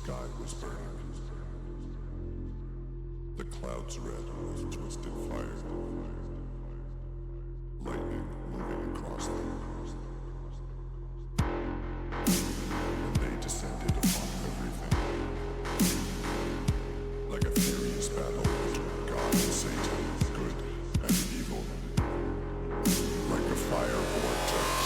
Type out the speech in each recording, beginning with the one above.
sky was burning. The clouds red with twisted fire. Lightning moving across them. And they descended upon everything. Like a furious battle between God and Satan, good and evil. Like a fire vortex.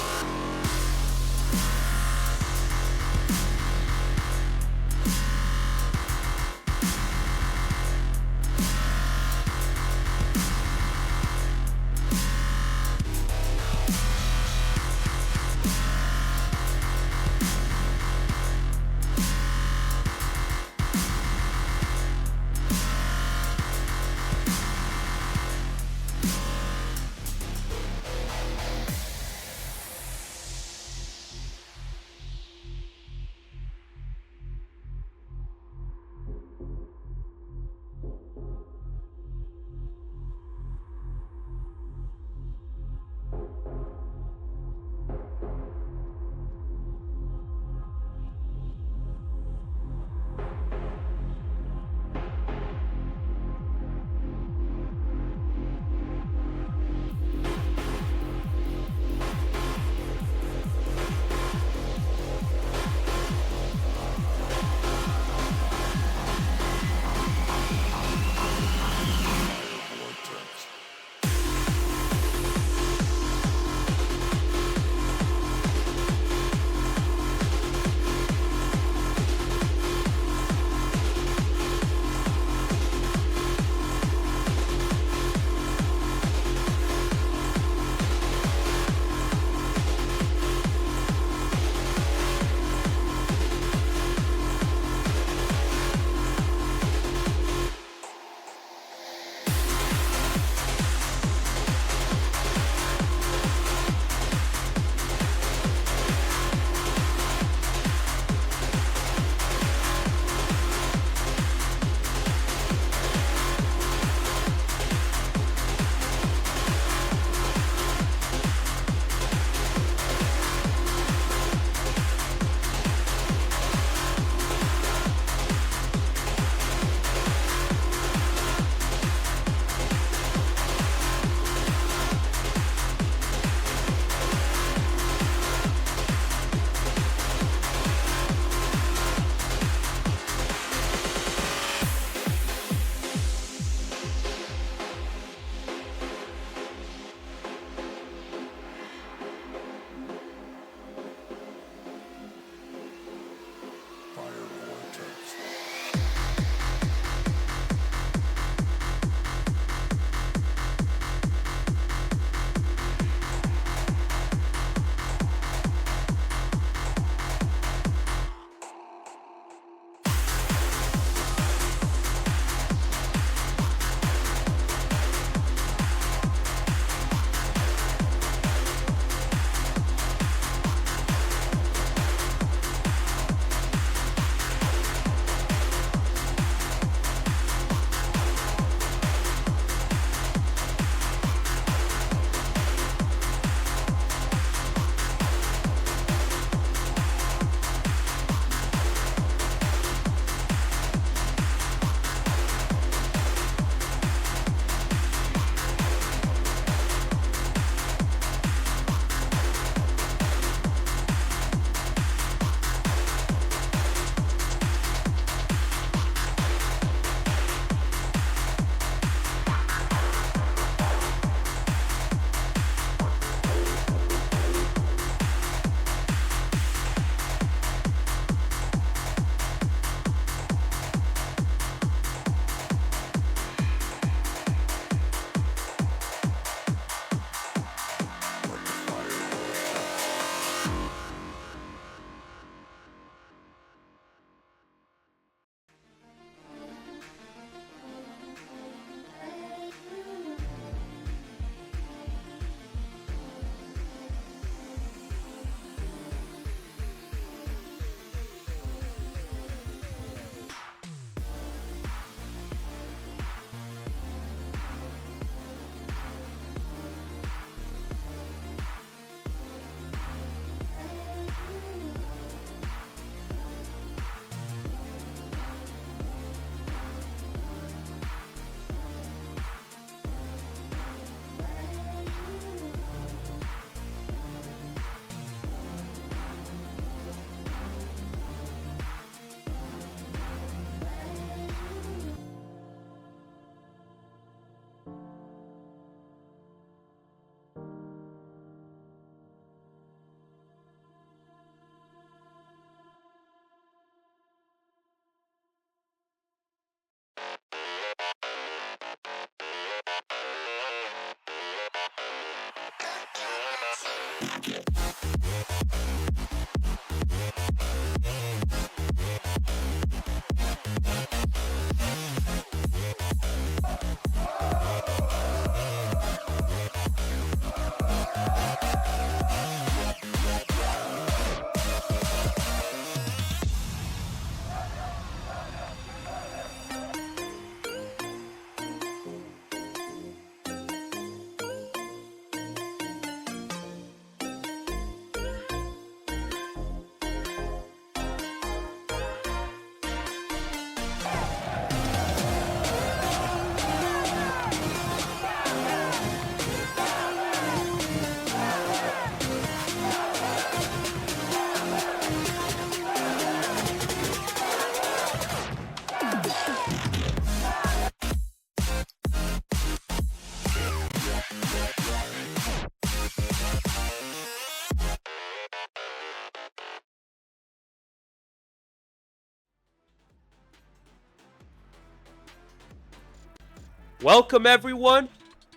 Welcome everyone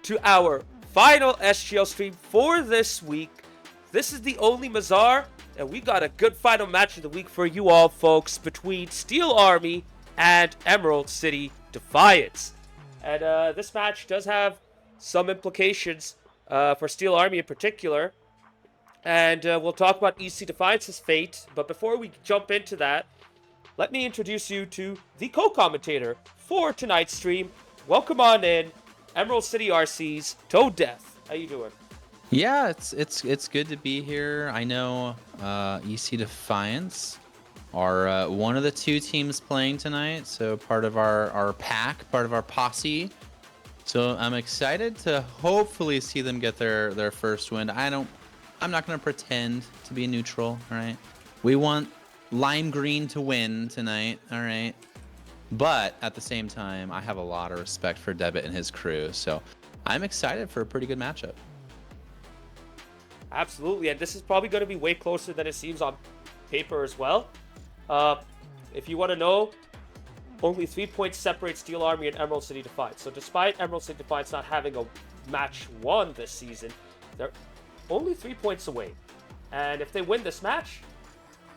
to our final SGL stream for this week. This is the only Mazar, and we got a good final match of the week for you all folks between Steel Army and Emerald City Defiance. And this match does have some implications for Steel Army in particular. And we'll talk about EC Defiance's fate. But before we jump into that, let me introduce you to the co-commentator for tonight's stream. Welcome on in, Emerald City RC's Toad Death. How you doing? Yeah, it's good to be here. I know EC Defiance are one of the two teams playing tonight, so part of our pack, part of our posse. So I'm excited to hopefully see them get their first win. I'm not going to pretend to be neutral, all right? We want Lime Green to win tonight, all right? But at the same time, I have a lot of respect for Debit and his crew, so I'm excited for a pretty good matchup. Absolutely, and this is probably going to be way closer than it seems on paper as well. If you want to know, only 3 points separate Steel Army and Emerald City Defiance. So despite Emerald City Defiance not having a match won this season, they're only 3 points away. And if they win this match,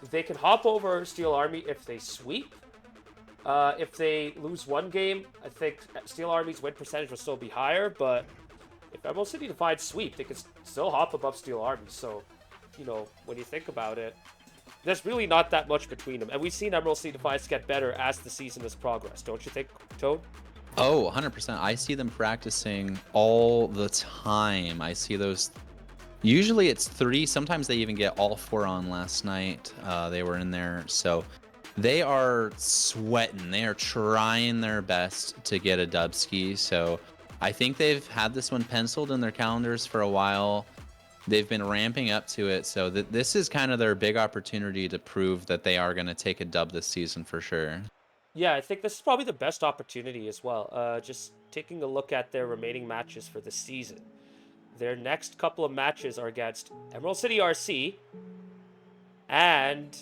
they can hop over Steel Army if they sweep. If they lose one game, I think Steel Army's win percentage will still be higher, but if Emerald City Defiance sweep, they can still hop above Steel Army. So, you know, when you think about it, there's really not that much between them. And we've seen Emerald City Defiance get better as the season has progressed. Don't you think, Toad? Oh, 100%. I see them practicing all the time. I see those. Usually it's 3. Sometimes they even get all 4 on last night. They were in there. So they are sweating. They are trying their best to get a dubski. So I think they've had this one penciled in their calendars for a while. They've been ramping up to it. So this is kind of their big opportunity to prove that they are going to take a dub this season for sure. Yeah, I think this is probably the best opportunity as well. Just taking a look at their remaining matches for the season. Their next couple of matches are against Emerald City RC and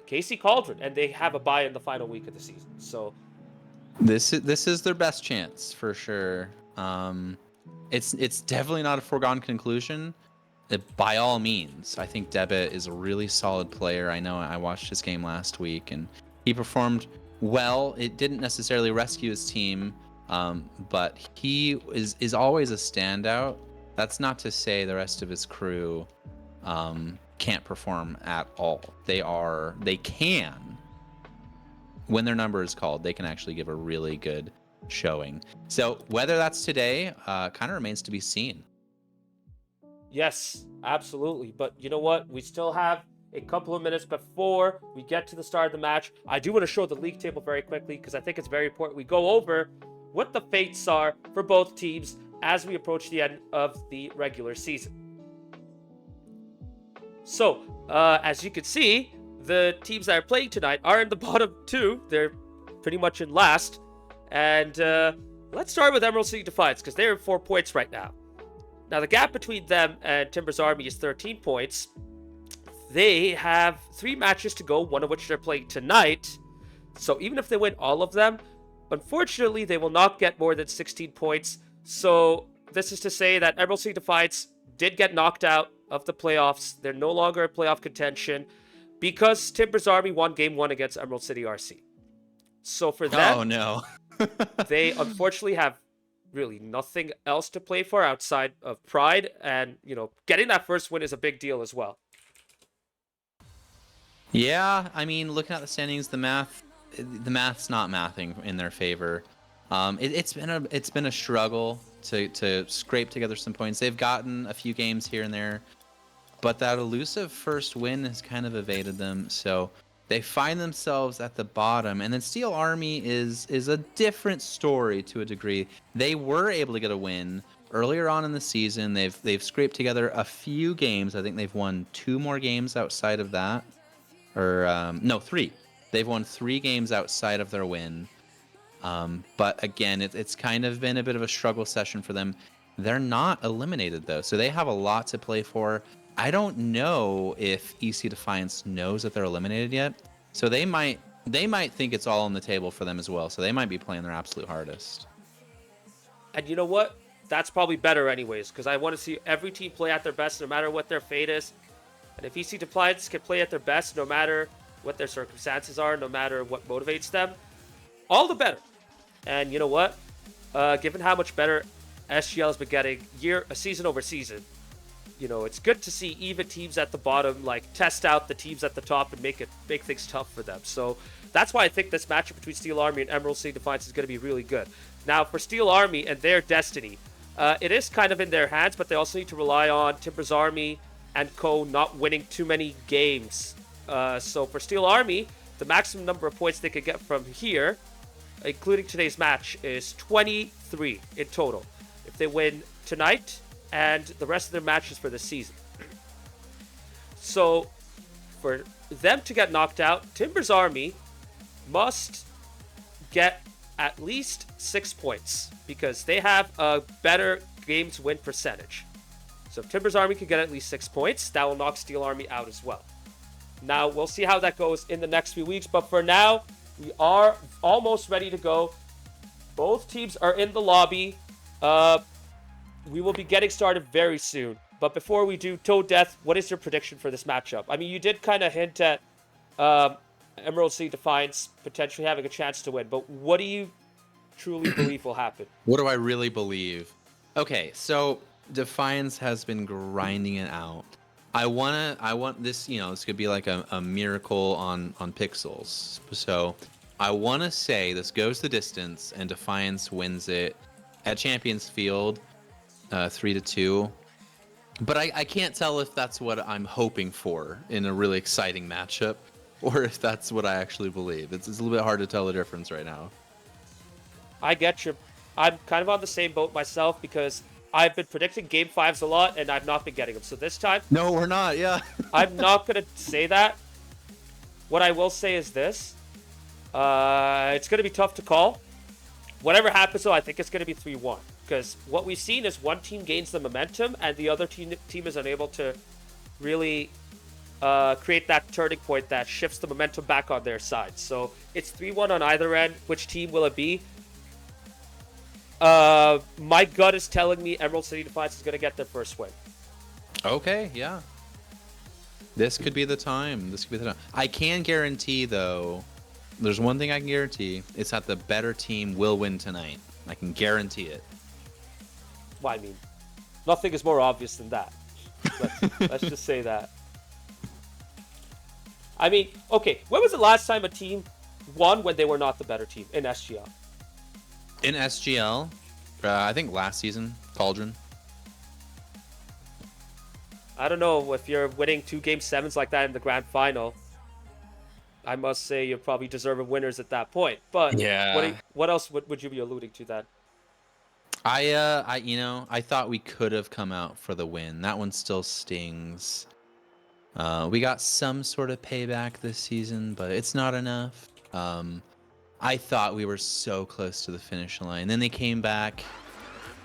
KC Cauldron, and they have a bye in the final week of the season. So this is their best chance for sure. It's definitely not a foregone conclusion. By all means, I think Debit is a really solid player. I know I watched his game last week and he performed well. It didn't necessarily rescue his team, but he is always a standout. That's not to say the rest of his crew can't perform at all. They can. When their number is called, they can actually give a really good showing. So whether that's today kind of remains to be seen. yes, absolutely. But you know what? We still have a couple of minutes before we get to the start of the match. I do want to show the league table very quickly because I think it's very important we go over what the fates are for both teams as we approach the end of the regular season. So, as you can see, the teams that are playing tonight are in the bottom 2. They're pretty much in last. And let's start with Emerald City Defiance because they're 4 points right now. Now, the gap between them and Timber's Army is 13 points. They have 3 matches to go, one of which they're playing tonight. So even if they win all of them, unfortunately, they will not get more than 16 points. So this is to say that Emerald City Defiance did get knocked out of the playoffs. They're no longer in playoff contention because Timbers Army won Game 1 against Emerald City RC. So for them, Oh no. they unfortunately have really nothing else to play for outside of pride, and getting that first win is a big deal as well. Yeah, I mean, looking at the standings, the math's not mathing in their favor. It's been a struggle to scrape together some points. They've gotten a few games here and there, but that elusive first win has kind of evaded them. So they find themselves at the bottom, and then Steel Army is a different story to a degree. They were able to get a win earlier on in the season. They've scraped together a few games. I think they've won 2 more games outside of that, or no, 3. They've won 3 games outside of their win. But again, it's kind of been a bit of a struggle session for them. They're not eliminated though, so they have a lot to play for. I don't know if EC Defiance knows that they're eliminated yet, so they might think it's all on the table for them as well. So they might be playing their absolute hardest. And you know what? That's probably better anyways, because I want to see every team play at their best no matter what their fate is. And if EC Defiance can play at their best no matter what their circumstances are, no matter what motivates them, all the better. And you know what? Given how much better SGL has been getting season over season, it's good to see even teams at the bottom test out the teams at the top and make things tough for them. So that's why I think this matchup between Steel Army and Emerald City Defiance is going to be really good. Now for Steel Army and their destiny, it is kind of in their hands, but they also need to rely on Timbers Army and Co not winning too many games. So for Steel Army, the maximum number of points they could get from here, including today's match, is 23 in total. If they win tonight and the rest of their matches for the season. So for them to get knocked out, Timbers Army must get at least 6 points because they have a better games win percentage. So if Timbers Army can get at least 6 points, that will knock Steel Army out as well. Now, we'll see how that goes in the next few weeks, but for now, we are almost ready to go. Both teams are in the lobby. We will be getting started very soon. But before we do, Toad Death, what is your prediction for this matchup? I mean, you did kind of hint at Emerald City Defiance potentially having a chance to win, but what do you truly believe will happen? What do I really believe? Okay, so Defiance has been grinding it out. I want this, this could be like a miracle on pixels. So I want to say this goes the distance and Defiance wins it at Champions Field, 3-2. But I can't tell if that's what I'm hoping for in a really exciting matchup, or if that's what I actually believe. It's a little bit hard to tell the difference right now. I get you. I'm kind of on the same boat myself because I've been predicting Game 5s a lot, and I've not been getting them. So this time... No, we're not, yeah. I'm not going to say that. What I will say is this. It's going to be tough to call. Whatever happens, though, I think it's going to be 3-1. Because what we've seen is one team gains the momentum, and the other team is unable to really create that turning point that shifts the momentum back on their side. So it's 3-1 on either end. Which team will it be? My gut is telling me Emerald City Defiance is going to get their first win. Okay, yeah. This could be the time. I can guarantee, though, there's one thing I can guarantee. It's that the better team will win tonight. I can guarantee it. Well, I mean, nothing is more obvious than that. Let's just say that. I mean, okay, when was the last time a team won when they were not the better team in SGL? In SGL, I think last season, Cauldron. I don't know if you're winning 2 Game 7s like that in the grand final. I must say you're probably deserving winners at that point. But yeah, what else would you be alluding to then? I thought we could have come out for the win. That one still stings. We got some sort of payback this season, but it's not enough. I thought we were so close to the finish line. Then they came back,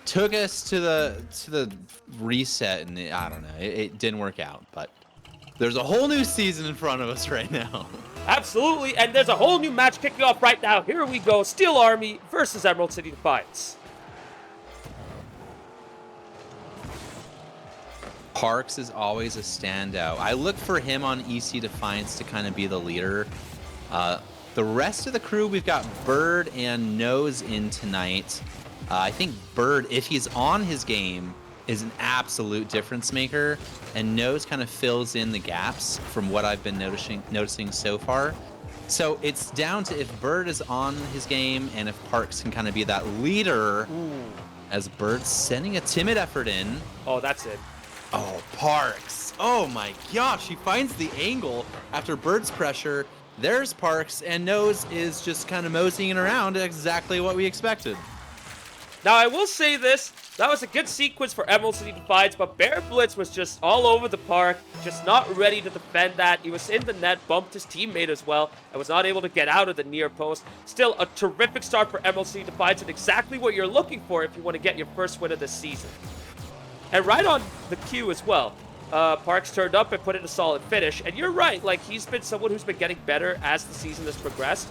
took us to the reset, and I don't know. It didn't work out, but there's a whole new season in front of us right now. Absolutely, and there's a whole new match kicking off right now. Here we go, Steel Army versus Emerald City Defiance. Parks is always a standout. I look for him on EC Defiance to kind of be the leader. The rest of the crew, we've got Bird and Nose in tonight. I think Bird, if he's on his game, is an absolute difference maker, and Nose kind of fills in the gaps from what I've been noticing so far. So it's down to if Bird is on his game and if Parks can kind of be that leader. As Bird's sending a timid effort in. Oh, that's it. Oh, Parks. Oh my gosh, he finds the angle after Bird's pressure. There's Parks, and Nose is just kind of moseying around, exactly what we expected. Now, I will say this. That was a good sequence for Emerald City Defiance, but Bear Blitz was just all over the park, just not ready to defend that. He was in the net, bumped his teammate as well, and was not able to get out of the near post. Still, a terrific start for Emerald City Defiance, and exactly what you're looking for if you want to get your first win of this season. And right on the cue as well. Parks turned up and put in a solid finish. And you're right, like, he's been someone who's been getting better as the season has progressed.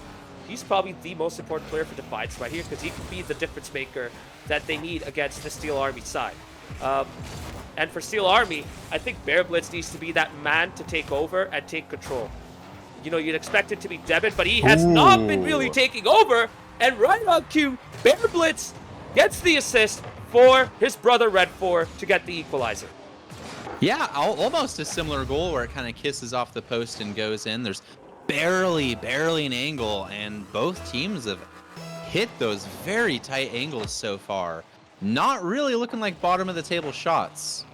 He's probably the most important player for Defiance right here because he can be the difference maker that they need against the Steel Army side. And for Steel Army, I think Bear Blitz needs to be that man to take over and take control. You know, you'd expect it to be Debit, but he has not been really taking over. And right on cue, Bear Blitz gets the assist for his brother Red 4 to get the equalizer. Yeah, almost a similar goal where it kind of kisses off the post and goes in. There's barely an angle, and both teams have hit those very tight angles so far. Not really looking like bottom of the table shots.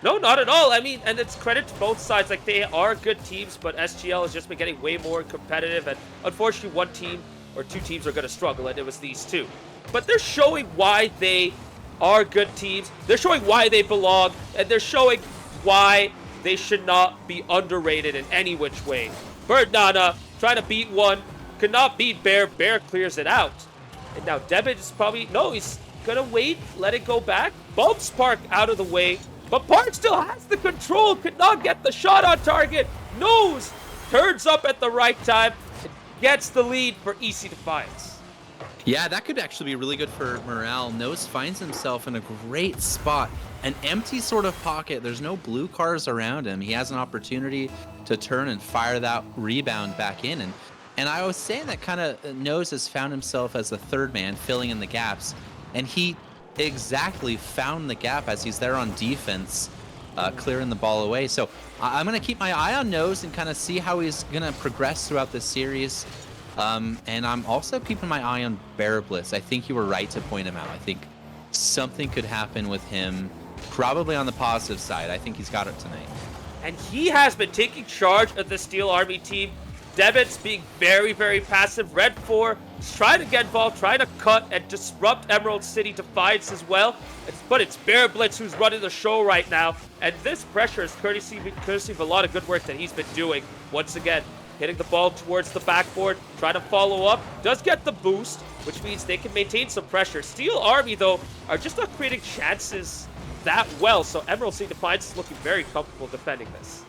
No, not at all. I mean, and it's credit to both sides. Like, they are good teams, but SGL has just been getting way more competitive, and unfortunately one team or two teams are going to struggle, and it was these two. But they're showing why they are good teams. They're showing why they belong, and they're showing why they should not be underrated in any which way. Bird Nana trying to beat one, could not beat Bear. Bear clears it out. And now Debit is probably, no, he's gonna wait, let it go back. Bumps Park out of the way, but Park still has the control, could not get the shot on target. Nose turns up at the right time, and gets the lead for EC Defiance. Yeah, that could actually be really good for morale. Nose finds himself in a great spot. An empty sort of pocket. There's no blue cars around him. He has an opportunity to turn and fire that rebound back in. And I was saying that kind of Nose has found himself as the third man, filling in the gaps. And he exactly found the gap as he's there on defense, clearing the ball away. So I'm going to keep my eye on Nose and kind of see how he's going to progress throughout this series. And I'm also keeping my eye on Bear Blitz. I think you were right to point him out. I think something could happen with him, probably on the positive side. I think he's got it tonight. And he has been taking charge of the Steel Army team. Debit's being very, very passive. Red 4 is trying to get involved, trying to cut and disrupt Emerald City Defiance as well. But it's Bear Blitz who's running the show right now. And this pressure is courtesy of a lot of good work that he's been doing. Once again, hitting the ball towards the backboard, trying to follow up. Does get the boost, which means they can maintain some pressure. Steel Army, though, are just not creating chances that well. So Emerald City Defiance is looking very comfortable defending this.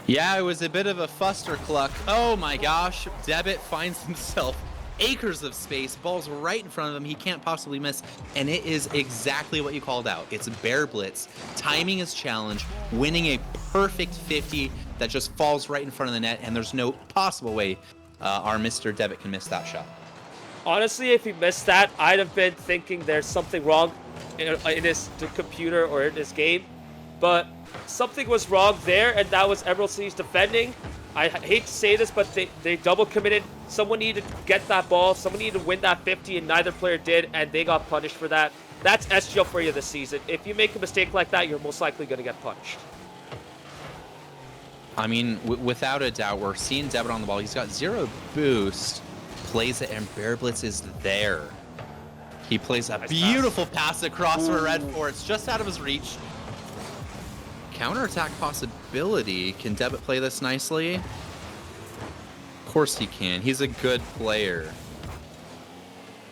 Yeah, it was a bit of a fuster-cluck. Oh my gosh, Debit finds himself acres of space, ball's right in front of him, he can't possibly miss, and it is exactly what you called out. It's Bear Blitz, timing his challenge, winning a perfect 50 that just falls right in front of the net, and there's no possible way our Mr. Debit can miss that shot. Honestly, if he missed that, I'd have been thinking there's something wrong in his computer or in his game, but something was wrong there, and that was Emerald City's defending. I hate to say this, but they double committed. Someone needed to get that ball. Someone needed to win that 50, and neither player did, and they got punished for that. That's SGL for you this season. If you make a mistake like that, you're most likely going to get punished. I mean, without a doubt, we're seeing Debit on the ball. He's got 0 boost, plays it, and Bear Blitz is there. He plays a beautiful pass across for Red 4. It's just out of his reach. Counterattack possibility. Can Debit play this nicely? Of course he can. He's a good player.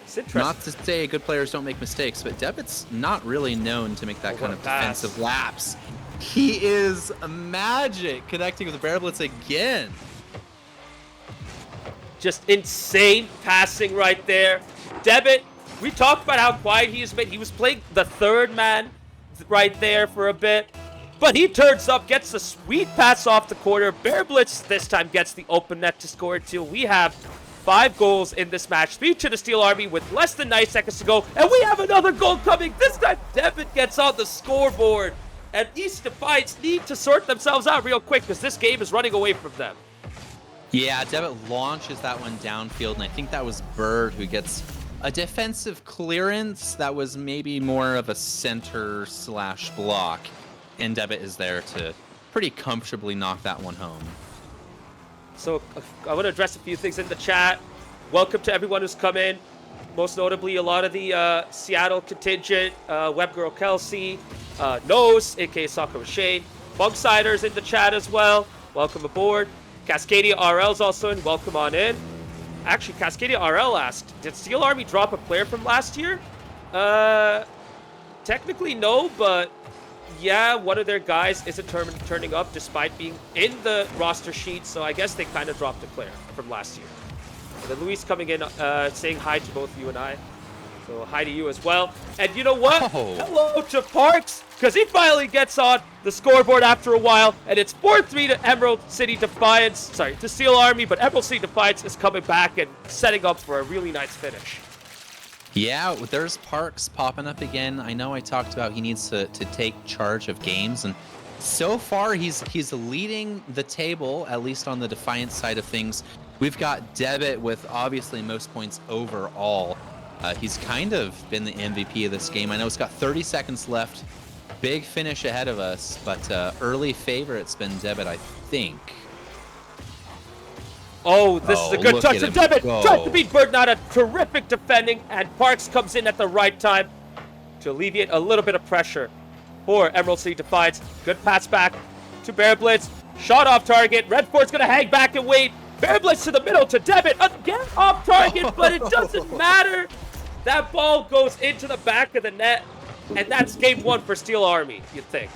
It's interesting. Not to say good players don't make mistakes, but Debit's not really known to make that kind of defensive lapse. He is magic connecting with Bear Blitz again. Just insane passing right there. Debit, we talked about how quiet he has been. He was playing the third man right there for a bit. But he turns up, gets a sweet pass off the corner. Bear Blitz this time gets the open net to score it too. We have 5 goals in this match. 3 to the Steel Army with less than 9 seconds to go. And we have another goal coming. This time, Devin gets on the scoreboard. And East Defiance need to sort themselves out real quick because this game is running away from them. Yeah, Devitt launches that one downfield, and I think that was Bird who gets a defensive clearance that was maybe more of a center / block. And Devitt is there to pretty comfortably knock that one home. So I want to address a few things in the chat. Welcome to everyone who's come in. Most notably, a lot of the Seattle contingent, Webgirl Kelsey, Nose, aka Sakura Shane, Bugsiders in the chat as well. Welcome aboard. Cascadia RL's also in. Welcome on in. Actually, Cascadia RL asked, did Steel Army drop a player from last year? Technically no, but yeah, one of their guys isn't turning up despite being in the roster sheet, so I guess they kind of dropped a player from last year. And then Luis coming in, saying hi to both you and I. So hi to you as well. And you know what? Oh. Hello to Parks, because he finally gets on the scoreboard after a while, and it's 4-3 to Emerald City Defiance. Sorry, to Steel Army, but Emerald City Defiance is coming back and setting up for a really nice finish. Yeah, there's Parks popping up again. I know I talked about he needs to take charge of games, and so far he's leading the table, at least on the Defiance side of things. We've got Devitt with obviously most points overall. He's kind of been the MVP of this game. I know it's got 30 seconds left. Big finish ahead of us, but early favorite's been Devitt, I think. Oh, this is a good touch of Devitt. Tried to beat Bird, not a terrific defending, and Parks comes in at the right time to alleviate a little bit of pressure for Emerald City Defiance. Good pass back to Bear Blitz. Shot off target. Redford's going to hang back and wait. Bear Blitz to the middle to Devitt. Again off target, but it doesn't matter. That ball goes into the back of the net, and that's game 1 for Steel Army, you'd think.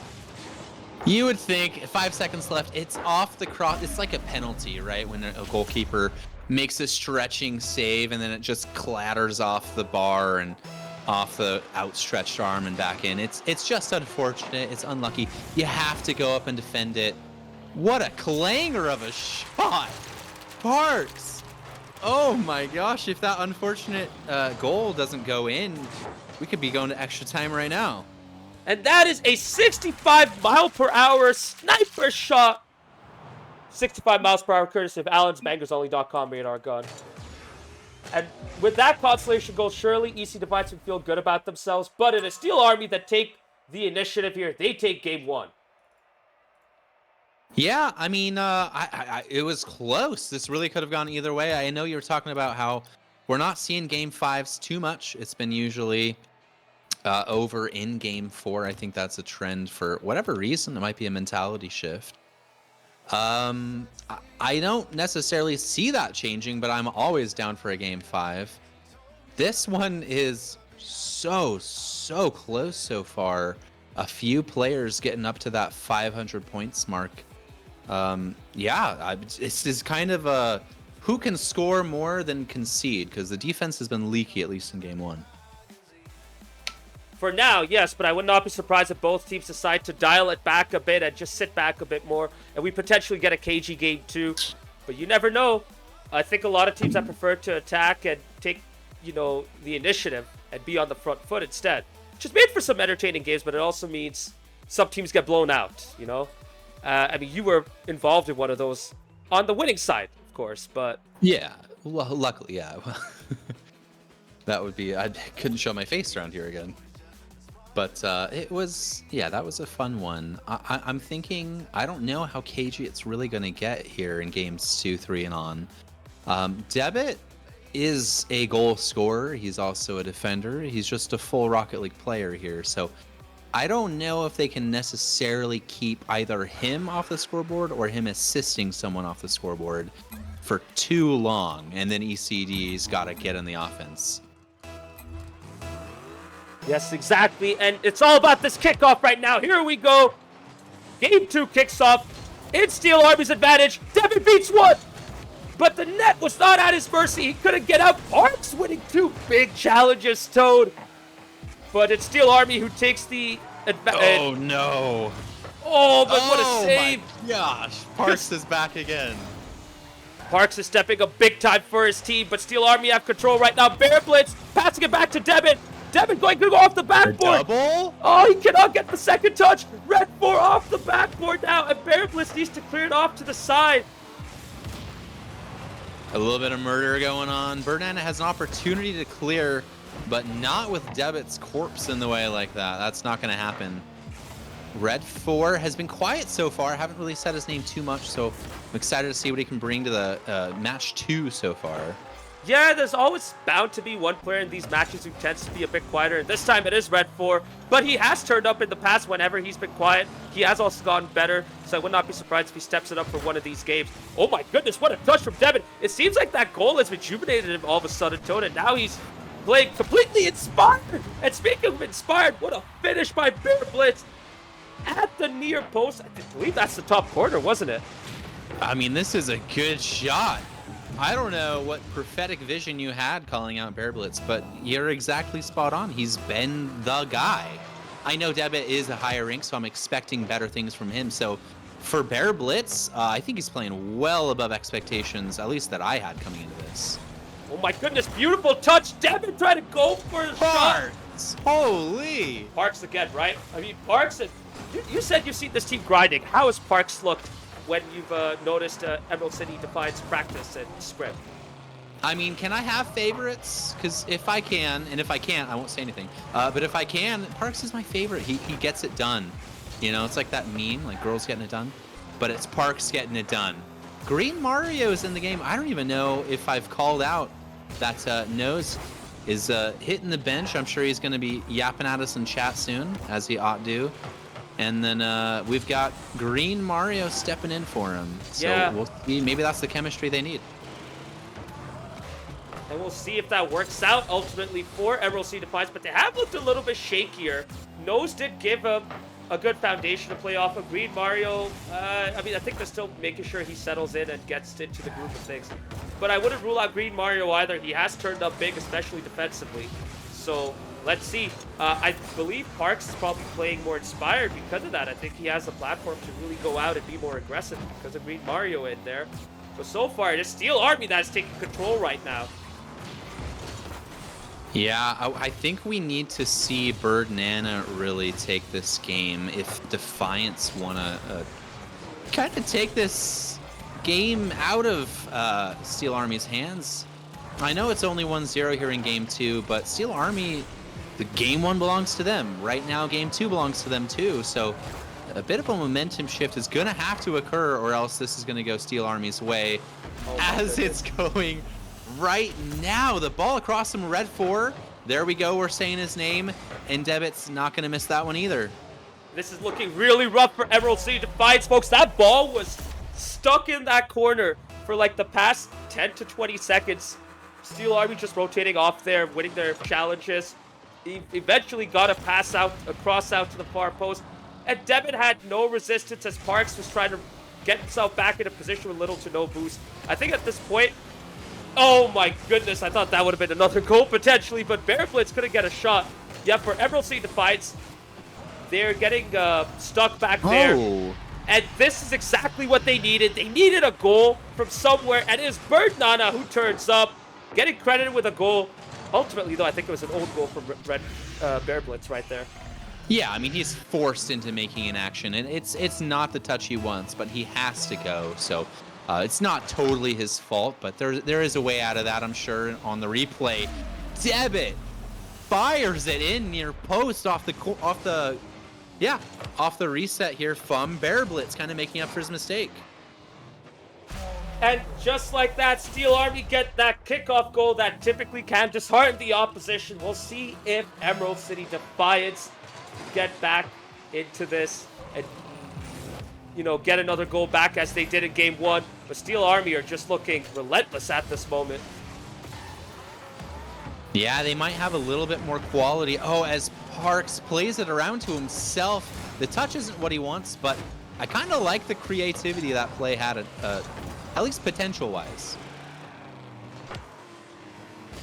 You would think, 5 seconds left, it's off the cross. It's like a penalty, right? When a goalkeeper makes a stretching save and then it just clatters off the bar and off the outstretched arm and back in. It's just unfortunate. It's unlucky. You have to go up and defend it. What a clanger of a shot. Parks. Oh my gosh, if that unfortunate goal doesn't go in, we could be going to extra time right now. And that is a 65-mile-per-hour sniper shot. 65 miles per hour, courtesy of Allen'sMangersOnly.com radar gun. And with that consolation goal, surely EC Defiance would feel good about themselves. But in a Steel Army that take the initiative here, they take game 1. Yeah, I mean, it was close. This really could have gone either way. I know you were talking about how we're not seeing game 5s too much. It's been usually over in game 4. I think that's a trend for whatever reason. It might be a mentality shift. I don't necessarily see that changing, but I'm always down for a game 5. This one is so close so far. A few players getting up to that 500 points mark. It's kind of a who can score more than concede, because the defense has been leaky, at least in game 1. For now, yes, but I would not be surprised if both teams decide to dial it back a bit and just sit back a bit more, and we potentially get a KG game 2. But you never know. I think a lot of teams that prefer to attack and take, the initiative and be on the front foot instead. Which is made for some entertaining games, but it also means some teams get blown out, I mean, you were involved in one of those on the winning side, of course, but... Yeah, well, luckily, yeah. That would be... I couldn't show my face around here again. But it was... Yeah, that was a fun one. I'm thinking... I don't know how cagey it's really going to get here in games 2, 3, and on. Devitt is a goal scorer. He's also a defender. He's just a full Rocket League player here, so... I don't know if they can necessarily keep either him off the scoreboard or him assisting someone off the scoreboard for too long, and then ECD's got to get in the offense. Yes, exactly, and it's all about this kickoff right now. Here we go. Game 2 kicks off. It's Steel Army's advantage. Devin beats 1, but the net was not at his mercy. He couldn't get out. Parks winning 2 big challenges, Toad. But it's Steel Army who takes the advantage. Oh, no. Oh, but what a save! My gosh, Parks is back again. Parks is stepping up big time for his team, but Steel Army have control right now. Bear Blitz passing it back to Devin. Devin going to go off the backboard. Double? Oh, he cannot get the second touch. Red 4 off the backboard now, and Bear Blitz needs to clear it off to the side. A little bit of murder going on. Birdana has an opportunity to clear, but not with Debit's corpse in the way like that. That's not going to happen. Red 4 has been quiet so far. Haven't really said his name too much, so I'm excited to see what he can bring to the match 2 so far. Yeah, there's always bound to be one player in these matches who tends to be a bit quieter. This time it is Red 4, but he has turned up in the past whenever he's been quiet. He has also gotten better, so I would not be surprised if he steps it up for one of these games. Oh my goodness, what a touch from Devin. It seems like that goal has rejuvenated him all of a sudden, Toad, and now he's playing completely inspired. And speaking of inspired, what a finish by Bear Blitz at the near post. I believe that's the top corner, wasn't it? I mean, this is a good shot. I don't know what prophetic vision you had calling out Bear Blitz, but you're exactly spot on. He's been the guy. I know Debit is a higher rank, so I'm expecting better things from him. So for Bear Blitz, I think he's playing well above expectations, at least that I had coming into this. Oh my goodness, beautiful touch. Devin trying to go for a shot. Holy! Parks again, right? I mean, Parks, you said you've seen this team grinding. How has Parks looked when you've noticed Emerald City Defiance practice and script? I mean, can I have favorites? Because if I can, and if I can't, I won't say anything. But if I can, Parks is my favorite. He gets it done. You know, it's like that meme, like girls getting it done. But it's Parks getting it done. Green Mario is in the game. I don't even know if I've called out that Nose is hitting the bench. I'm sure he's going to be yapping at us in chat soon, as he ought to. And then we've got Green Mario stepping in for him. So yeah. We'll see. Maybe that's the chemistry they need. And we'll see if that works out ultimately for Emerald City Defiance. But they have looked a little bit shakier. Nose did give him a good foundation to play off of. Green Mario, I mean, I think they're still making sure he settles in and gets into the groove of things. But I wouldn't rule out Green Mario either. He has turned up big, especially defensively. So let's see. I believe Parks is probably playing more inspired because of that. I think he has a platform to really go out and be more aggressive because of Green Mario in there. So far, it is Steel Army that's taking control right now. Yeah, I think we need to see Bird Nana really take this game if Defiance want to kind of take this game out of Steel Army's hands. I know it's only 1-0 here in Game 2, but Steel Army, the Game 1 belongs to them. Right now, Game 2 belongs to them too, so a bit of a momentum shift is going to have to occur, or else this is going to go Steel Army's way as it's going right now. The ball across from Red 4. There we go. We're saying his name, and Debit's not going to miss that one either. This is looking really rough for Emerald City Defiance, folks. That ball was stuck in that corner for like the past 10 to 20 seconds. Steel Army just rotating off there, winning their challenges. He eventually got a pass out, a cross out to the far post. And Devin had no resistance as Parks was trying to get himself back in a position with little to no boost. I think at this point, oh my goodness, I thought that would have been another goal potentially, but Bear Blitz couldn't get a shot. Yeah, for Emerald City Defiance, they're getting stuck back there. Oh. And this is exactly what they needed. They needed a goal from somewhere, and it is Bird Nana who turns up, getting credited with a goal. Ultimately, though, I think it was an old goal from Bear Blitz right there. Yeah, I mean, he's forced into making an action, and it's not the touch he wants, but he has to go. So it's not totally his fault, but there is a way out of that, I'm sure. On the replay, Debit fires it in near post off the reset here from Bear Blitz, kind of making up for his mistake. And just like that, Steel Army get that kickoff goal that typically can dishearten the opposition. We'll see if Emerald City Defiance get back into this and, you know, get another goal back as they did in Game 1. But Steel Army are just looking relentless at this moment. Yeah, they might have a little bit more quality. Oh, as Parks plays it around to himself. The touch isn't what he wants, but I kind of like the creativity that play had, at least potential-wise.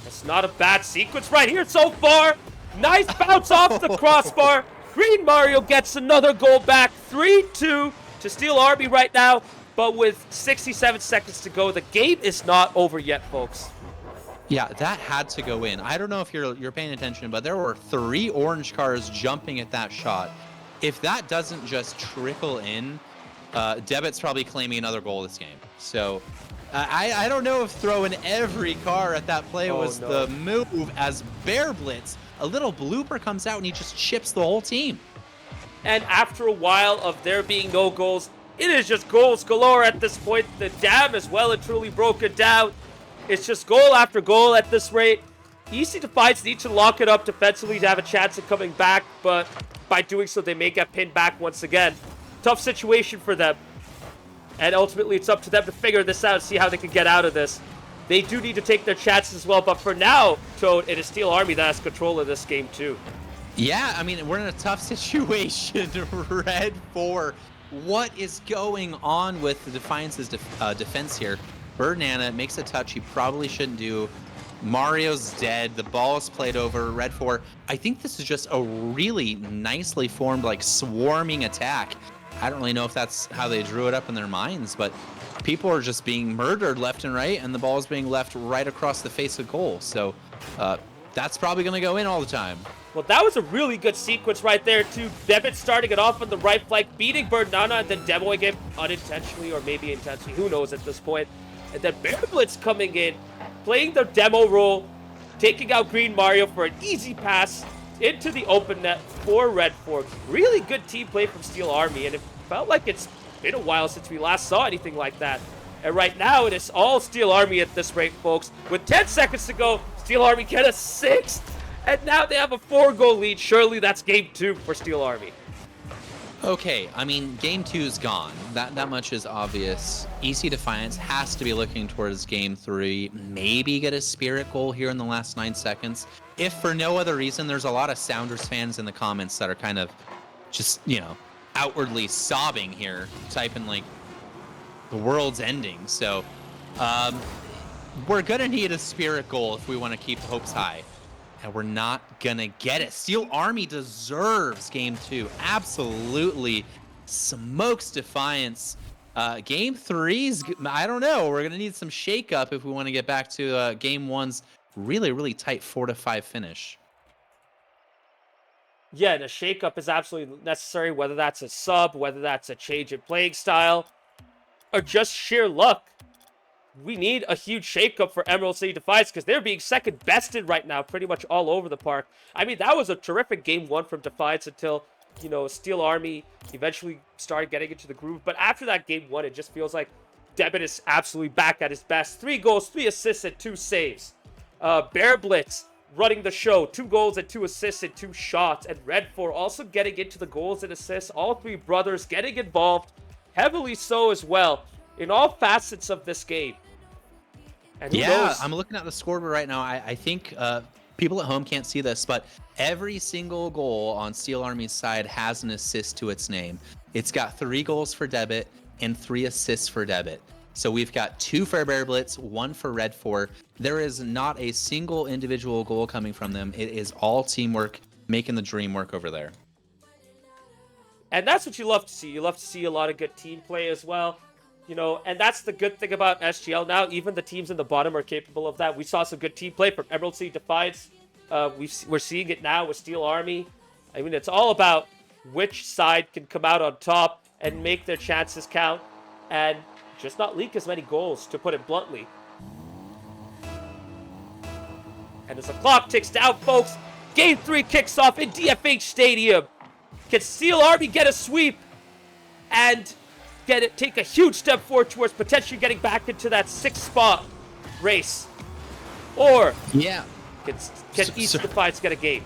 It's not a bad sequence right here so far. Nice bounce off the crossbar Green Mario gets another goal back. 3-2 to Steel Army right now. But with 67 seconds to go, the game is not over yet, folks. Yeah, that had to go in. I don't know if you're paying attention, but there were 3 orange cars jumping at that shot. If that doesn't just trickle in, Debit's probably claiming another goal this game. So I don't know if throwing every car at that play was the move, as Bear Blitz, a little blooper comes out and he just chips the whole team. And after a while of there being no goals, it is just goals galore at this point. The dam is well and truly broken down. It's just goal after goal at this rate. EC Defiance need to lock it up defensively to have a chance of coming back, but by doing so, they may get pinned back once again. Tough situation for them. And ultimately, it's up to them to figure this out, see how they can get out of this. They do need to take their chances as well, but for now, Toad, it is Steel Army that has control of this game too. Yeah, I mean, we're in a tough situation. Red 4. What is going on with the Defiance's defense here? Birdnana makes a touch he probably shouldn't do. Mario's dead. The ball is played over. Red 4. I think this is just a really nicely formed, like, swarming attack. I don't really know if that's how they drew it up in their minds, but people are just being murdered left and right, and the ball is being left right across the face of goal. So that's probably going to go in all the time. Well, that was a really good sequence right there, too. Devitt starting it off on the right flank, beating Birdnana, and then demoing him unintentionally or maybe intentionally. Who knows at this point. And then Bear Blitz coming in, playing their demo role, taking out Green Mario for an easy pass into the open net for Red 4. Really good team play from Steel Army, and it felt like it's been a while since we last saw anything like that. And right now, it is all Steel Army at this rate, folks. With 10 seconds to go, Steel Army get a 6th. And now they have a 4-goal lead. Surely that's game 2 for Steel Army. Okay, I mean, game 2 is gone. That much is obvious. EC Defiance has to be looking towards game 3. Maybe get a spirit goal here in the last 9 seconds. If for no other reason, there's a lot of Sounders fans in the comments that are kind of just, outwardly sobbing here, typing like the world's ending. So we're going to need a spirit goal if we want to keep hopes high. And we're not going to get it. Steel Army deserves game 2. Absolutely smokes Defiance. Game 3's, I don't know. We're going to need some shakeup if we want to get back to game 1's really, really tight 4-5 finish. Yeah, and a shakeup is absolutely necessary, whether that's a sub, whether that's a change in playing style, or just sheer luck. We need a huge shakeup for Emerald City Defiance because they're being second bested right now pretty much all over the park. I mean, that was a terrific game 1 from Defiance until, Steel Army eventually started getting into the groove. But after that game 1, it just feels like Debit is absolutely back at his best. 3 goals, 3 assists, and 2 saves. Bear Blitz running the show. 2 goals and 2 assists and 2 shots. And Red 4 also getting into the goals and assists. All 3 brothers getting involved, heavily so as well, in all facets of this game. And who knows? I'm looking at the scoreboard right now. I think people at home can't see this, but every single goal on Steel Army's side has an assist to its name. It's got 3 goals for Debit and 3 assists for Debit. So we've got 2 for Bear Blitz, 1 for Red 4. There is not a single individual goal coming from them. It is all teamwork, making the dream work over there. And that's what you love to see. You love to see a lot of good team play as well. And that's the good thing about SGL now. Even the teams in the bottom are capable of that. We saw some good team play from Emerald City Defiance. We're seeing it now with Steel Army. I mean, it's all about which side can come out on top and make their chances count and just not leak as many goals, to put it bluntly. And as the clock ticks down, folks, Game 3 kicks off in DFH Stadium. Can Steel Army get a sweep and take a huge step forward towards potentially getting back into that 6th spot race? Or can East Defiance get a game?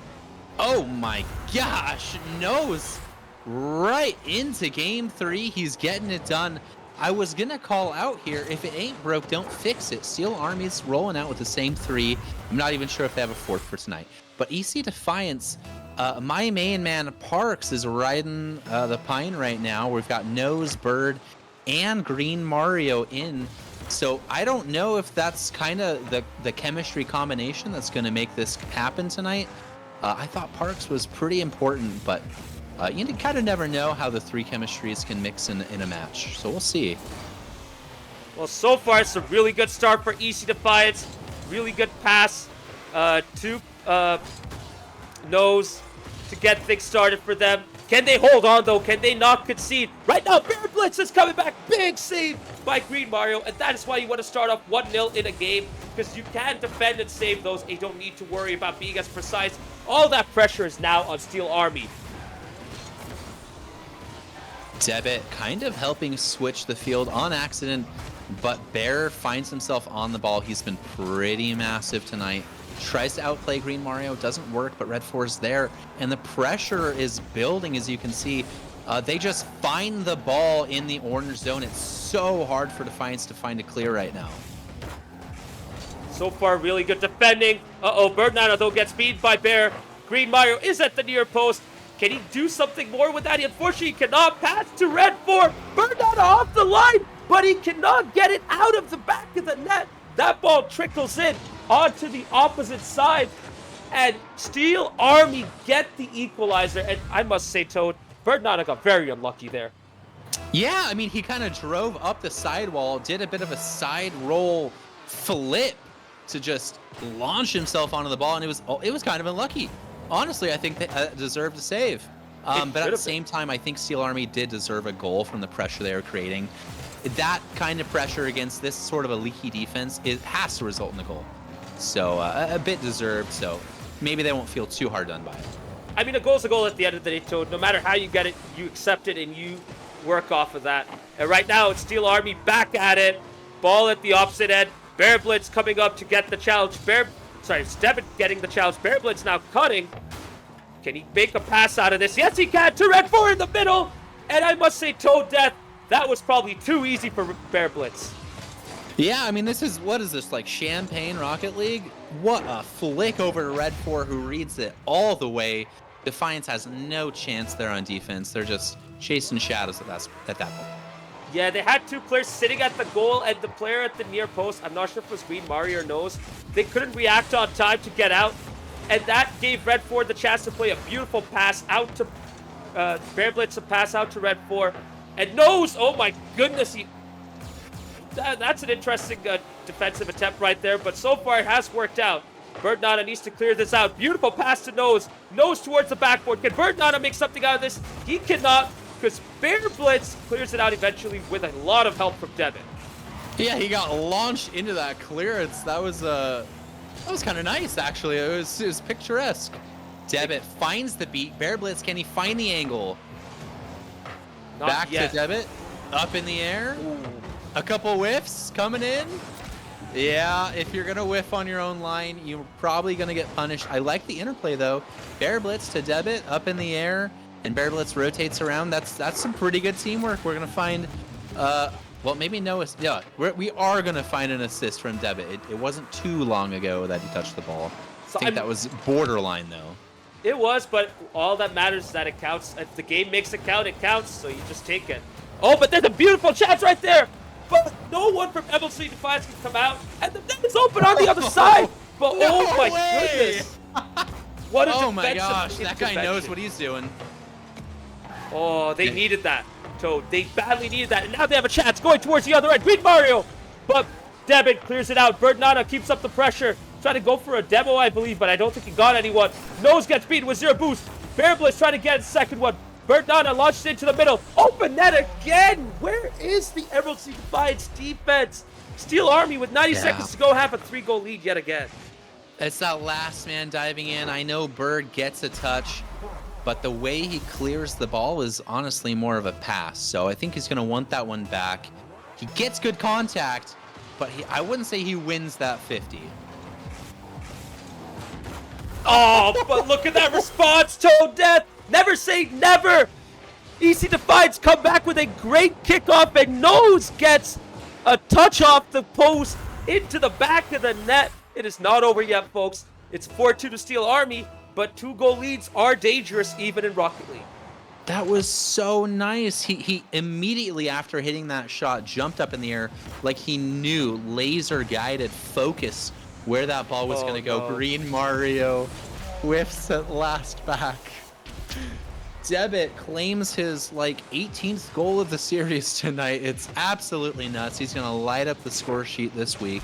Oh my gosh, nose right into game 3. He's getting it done. I was going to call out here, if it ain't broke, don't fix it. Steel Army's rolling out with the same 3. I'm not even sure if they have a 4th for tonight. But EC Defiance, my main man Parks is riding the pine right now. We've got Nose, Bird, and Green Mario in. So I don't know if that's kind of the chemistry combination that's going to make this happen tonight. I thought Parks was pretty important, but You kind of never know how the three chemistries can mix in a match, so we'll see. Well, so far it's a really good start for EC Defiance. Really good pass to Nose to get things started for them. Can they hold on, though? Can they not concede? Right now, Bear Blitz is coming back. Big save by Green Mario, and that is why you want to start off 1-0 in a game, because you can defend and save those, and you don't need to worry about being as precise. All that pressure is now on Steel Army. Debit kind of helping switch the field on accident, but Bear finds himself on the ball. He's been pretty massive tonight. Tries to outplay Green Mario, doesn't work, but Red 4 is there, and the pressure is building, as you can see. They just find the ball in the orange zone. It's so hard for Defiance to find a clear right now. So far, really good defending. Bird Nana, though, gets beaten by Bear. Green Mario is at the near post. Can he do something more with that? He unfortunately cannot pass to Red 4. Bird Nana off the line, but he cannot get it out of the back of the net. That ball trickles in onto the opposite side, and Steel Army get the equalizer. And I must say, Toad, Bird Nana got very unlucky there. Yeah, I mean, he kind of drove up the sidewall, did a bit of a side roll flip to just launch himself onto the ball, and it was kind of unlucky. Honestly, I think they deserved a save. But at the same time, I think Steel Army did deserve a goal from the pressure they were creating. That kind of pressure against this sort of a leaky defense, it has to result in a goal. So a bit deserved, so maybe they won't feel too hard done by it. I mean, a goal's a goal at the end of the day, Toad. No matter how you get it, you accept it and you work off of that. And right now, it's Steel Army back at it. Ball at the opposite end. Bear Blitz coming up to get the challenge. It's Devin getting the challenge. Bear Blitz now cutting. Can he make a pass out of this? Yes, he can. To Red 4 in the middle. And I must say, Toad Death, that was probably too easy for Bear Blitz. Yeah, I mean, what is this, like Champagne Rocket League? What a flick over to Red 4, who reads it all the way. Defiance has no chance there on defense. They're just chasing shadows at that point. Yeah, they had two players sitting at the goal and the player at the near post. I'm not sure if it was Green Mario or Nose. They couldn't react on time to get out. And that gave Red 4 the chance to play a beautiful pass out to Bear Blitz, a pass out to Red 4. And Nose, oh my goodness, that's an interesting defensive attempt right there. But so far, it has worked out. Bird Nana needs to clear this out. Beautiful pass to Nose. Nose towards the backboard. Can Bird Nana make something out of this? He cannot, because Bear Blitz clears it out eventually with a lot of help from Devin. Yeah, he got launched into that clearance. That was kind of nice, actually. It was picturesque. Debit finds the beat. Bear Blitz, can he find the angle? Not Back yet. to Debit. Up in the air. Ooh. A couple whiffs coming in. Yeah, if you're going to whiff on your own line, you're probably going to get punished. I like the interplay, though. Bear Blitz to Debit, up in the air, and Bear Blitz rotates around. That's some pretty good teamwork. We're going to find, well, maybe no, yeah, we are going to find an assist from Debit. It wasn't too long ago that he touched the ball. So I think that was borderline, though. It was, but all that matters is that it counts. If the game makes it count, it counts, so you just take it. Oh, but there's a beautiful chance right there. But no one from MLC Defiance can come out, and the net is open on the other side. But No oh my way! goodness. What a Oh my defensive gosh, that guy knows intervention. what he's doing. Oh, they needed that, Toad. They badly needed that, and now they have a chance going towards the other end. Green Mario, but Debit clears it out. Bird Nana keeps up the pressure. Trying to go for a demo, I believe, but I don't think he got anyone. Nose gets beaten with 0 boost. Bear Blitz trying to get his second one. Bird Nana launches into the middle. Open net again. Where is the Emerald Sea Defiance defense? Steel Army with 90 seconds to go have a 3-goal lead yet again. It's that last man diving in. I know Bird gets a touch, but the way he clears the ball is honestly more of a pass. So I think he's going to want that one back. He gets good contact, but I wouldn't say he wins that 50. Oh, but look at that response, Toad Death. Never say never. EC Defiance come back with a great kickoff, and Nose gets a touch off the post into the back of the net. It is not over yet, folks. It's 4-2 to Steel Army, but 2-goal leads are dangerous even in Rocket League. That was so nice. He immediately after hitting that shot jumped up in the air like he knew, laser guided focus where that ball was going to go. No. Green Mario whiffs at last back. Devitt claims his 18th goal of the series tonight. It's absolutely nuts. He's gonna light up the score sheet this week,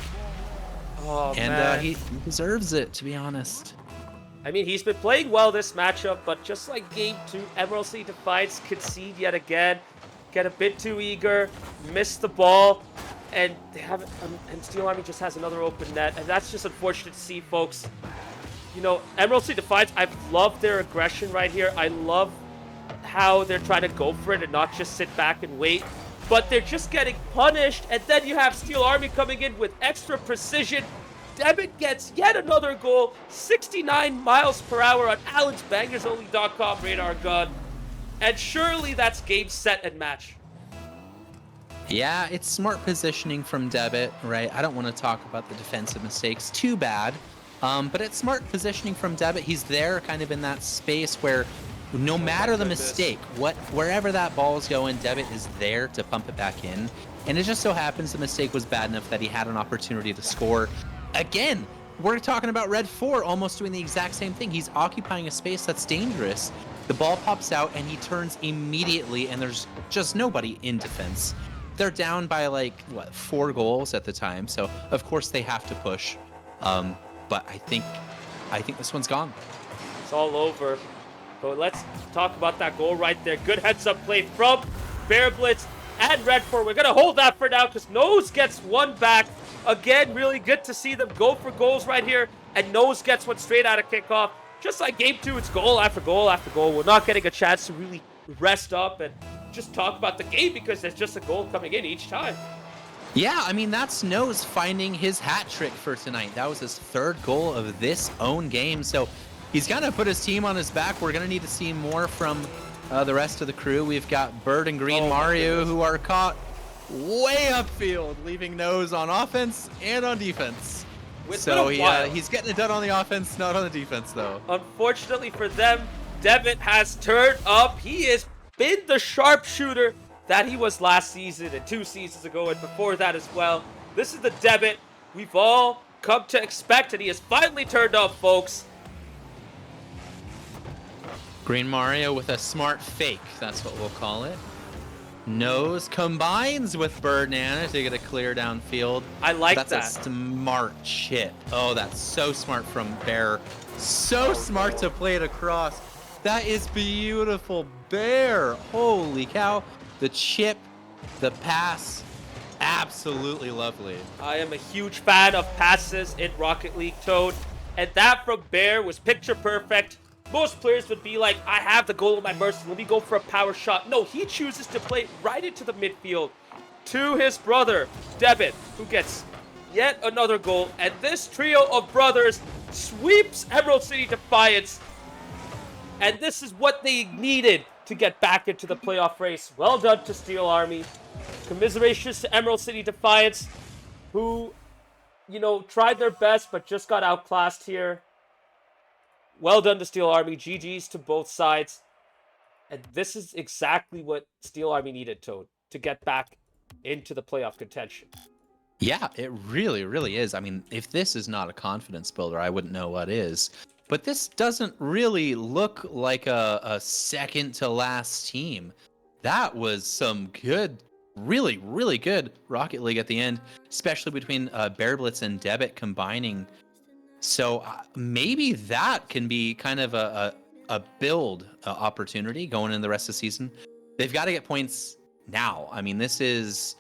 Oh, and man. he deserves it, to be honest. I mean, he's been playing well this matchup, but just like Game 2, Emerald City Defiance concede yet again, get a bit too eager, miss the ball, and they have and Steel Army just has another open net, and that's just unfortunate to see, folks. You know, Emerald City Defiance, I love their aggression right here. I love how they're trying to go for it and not just sit back and wait, but they're just getting punished, and then you have Steel Army coming in with extra precision. Devitt gets yet another goal, 69 miles per hour on Allen's BangersOnly.com radar gun. And surely that's game, set, and match. Yeah, it's smart positioning from Devitt, right? I don't want to talk about the defensive mistakes too bad, but it's smart positioning from Devitt. He's there kind of in that space where no matter the mistake, wherever that ball is going, Devitt is there to pump it back in. And it just so happens the mistake was bad enough that he had an opportunity to score. Again, we're talking about Red 4 almost doing the exact same thing. He's occupying a space that's dangerous. The ball pops out and he turns immediately, and there's just nobody in defense. They're down by 4 goals at the time, so of course they have to push. But I think this one's gone. It's all over. But let's talk about that goal right there. Good heads-up play from Bear Blitz and Red 4. We're going to hold that for now because Nose gets one back. Again, really good to see them go for goals right here. And Nose gets one straight out of kickoff. Just like Game 2, it's goal after goal after goal. We're not getting a chance to really rest up and just talk about the game because there's just a goal coming in each time. Yeah, I mean, that's Nose finding his hat trick for tonight. That was his 3rd goal of this own game. So he's going to put his team on his back. We're going to need to see more from the rest of the crew. We've got Bird and Green Mario who are caught way upfield, leaving Nose on offense and on defense. So he's getting it done on the offense, not on the defense, though. Unfortunately for them, Devitt has turned up. He has been the sharpshooter that he was last season and 2 seasons ago and before that as well. This is the Devitt we've all come to expect, and he has finally turned up, folks. Green Mario with a smart fake, that's what we'll call it. Nose combines with Bird Nana to get a clear downfield. I like that. That's a smart chip. Oh, that's so smart from Bear. So smart to play it across. That is beautiful, Bear. Holy cow. The chip, the pass, absolutely lovely. I am a huge fan of passes in Rocket League, Toad. And that from Bear was picture perfect. Most players would be like, I have the goal at my mercy, let me go for a power shot. No, he chooses to play right into the midfield to his brother, Devitt, who gets yet another goal. And this trio of brothers sweeps Emerald City Defiance. And this is what they needed to get back into the playoff race. Well done to Steel Army. Commiserations to Emerald City Defiance, who, tried their best but just got outclassed here. Well done to Steel Army. GG's to both sides. And this is exactly what Steel Army needed, Toad, to get back into the playoff contention. Yeah, it really, really is. I mean, if this is not a confidence builder, I wouldn't know what is. But this doesn't really look like a second to last team. That was some good, really, really good Rocket League at the end, especially between Bear Blitz and Devitt combining. So maybe that can be kind of a build opportunity going in the rest of the season. They've got to get points now. I mean, this is...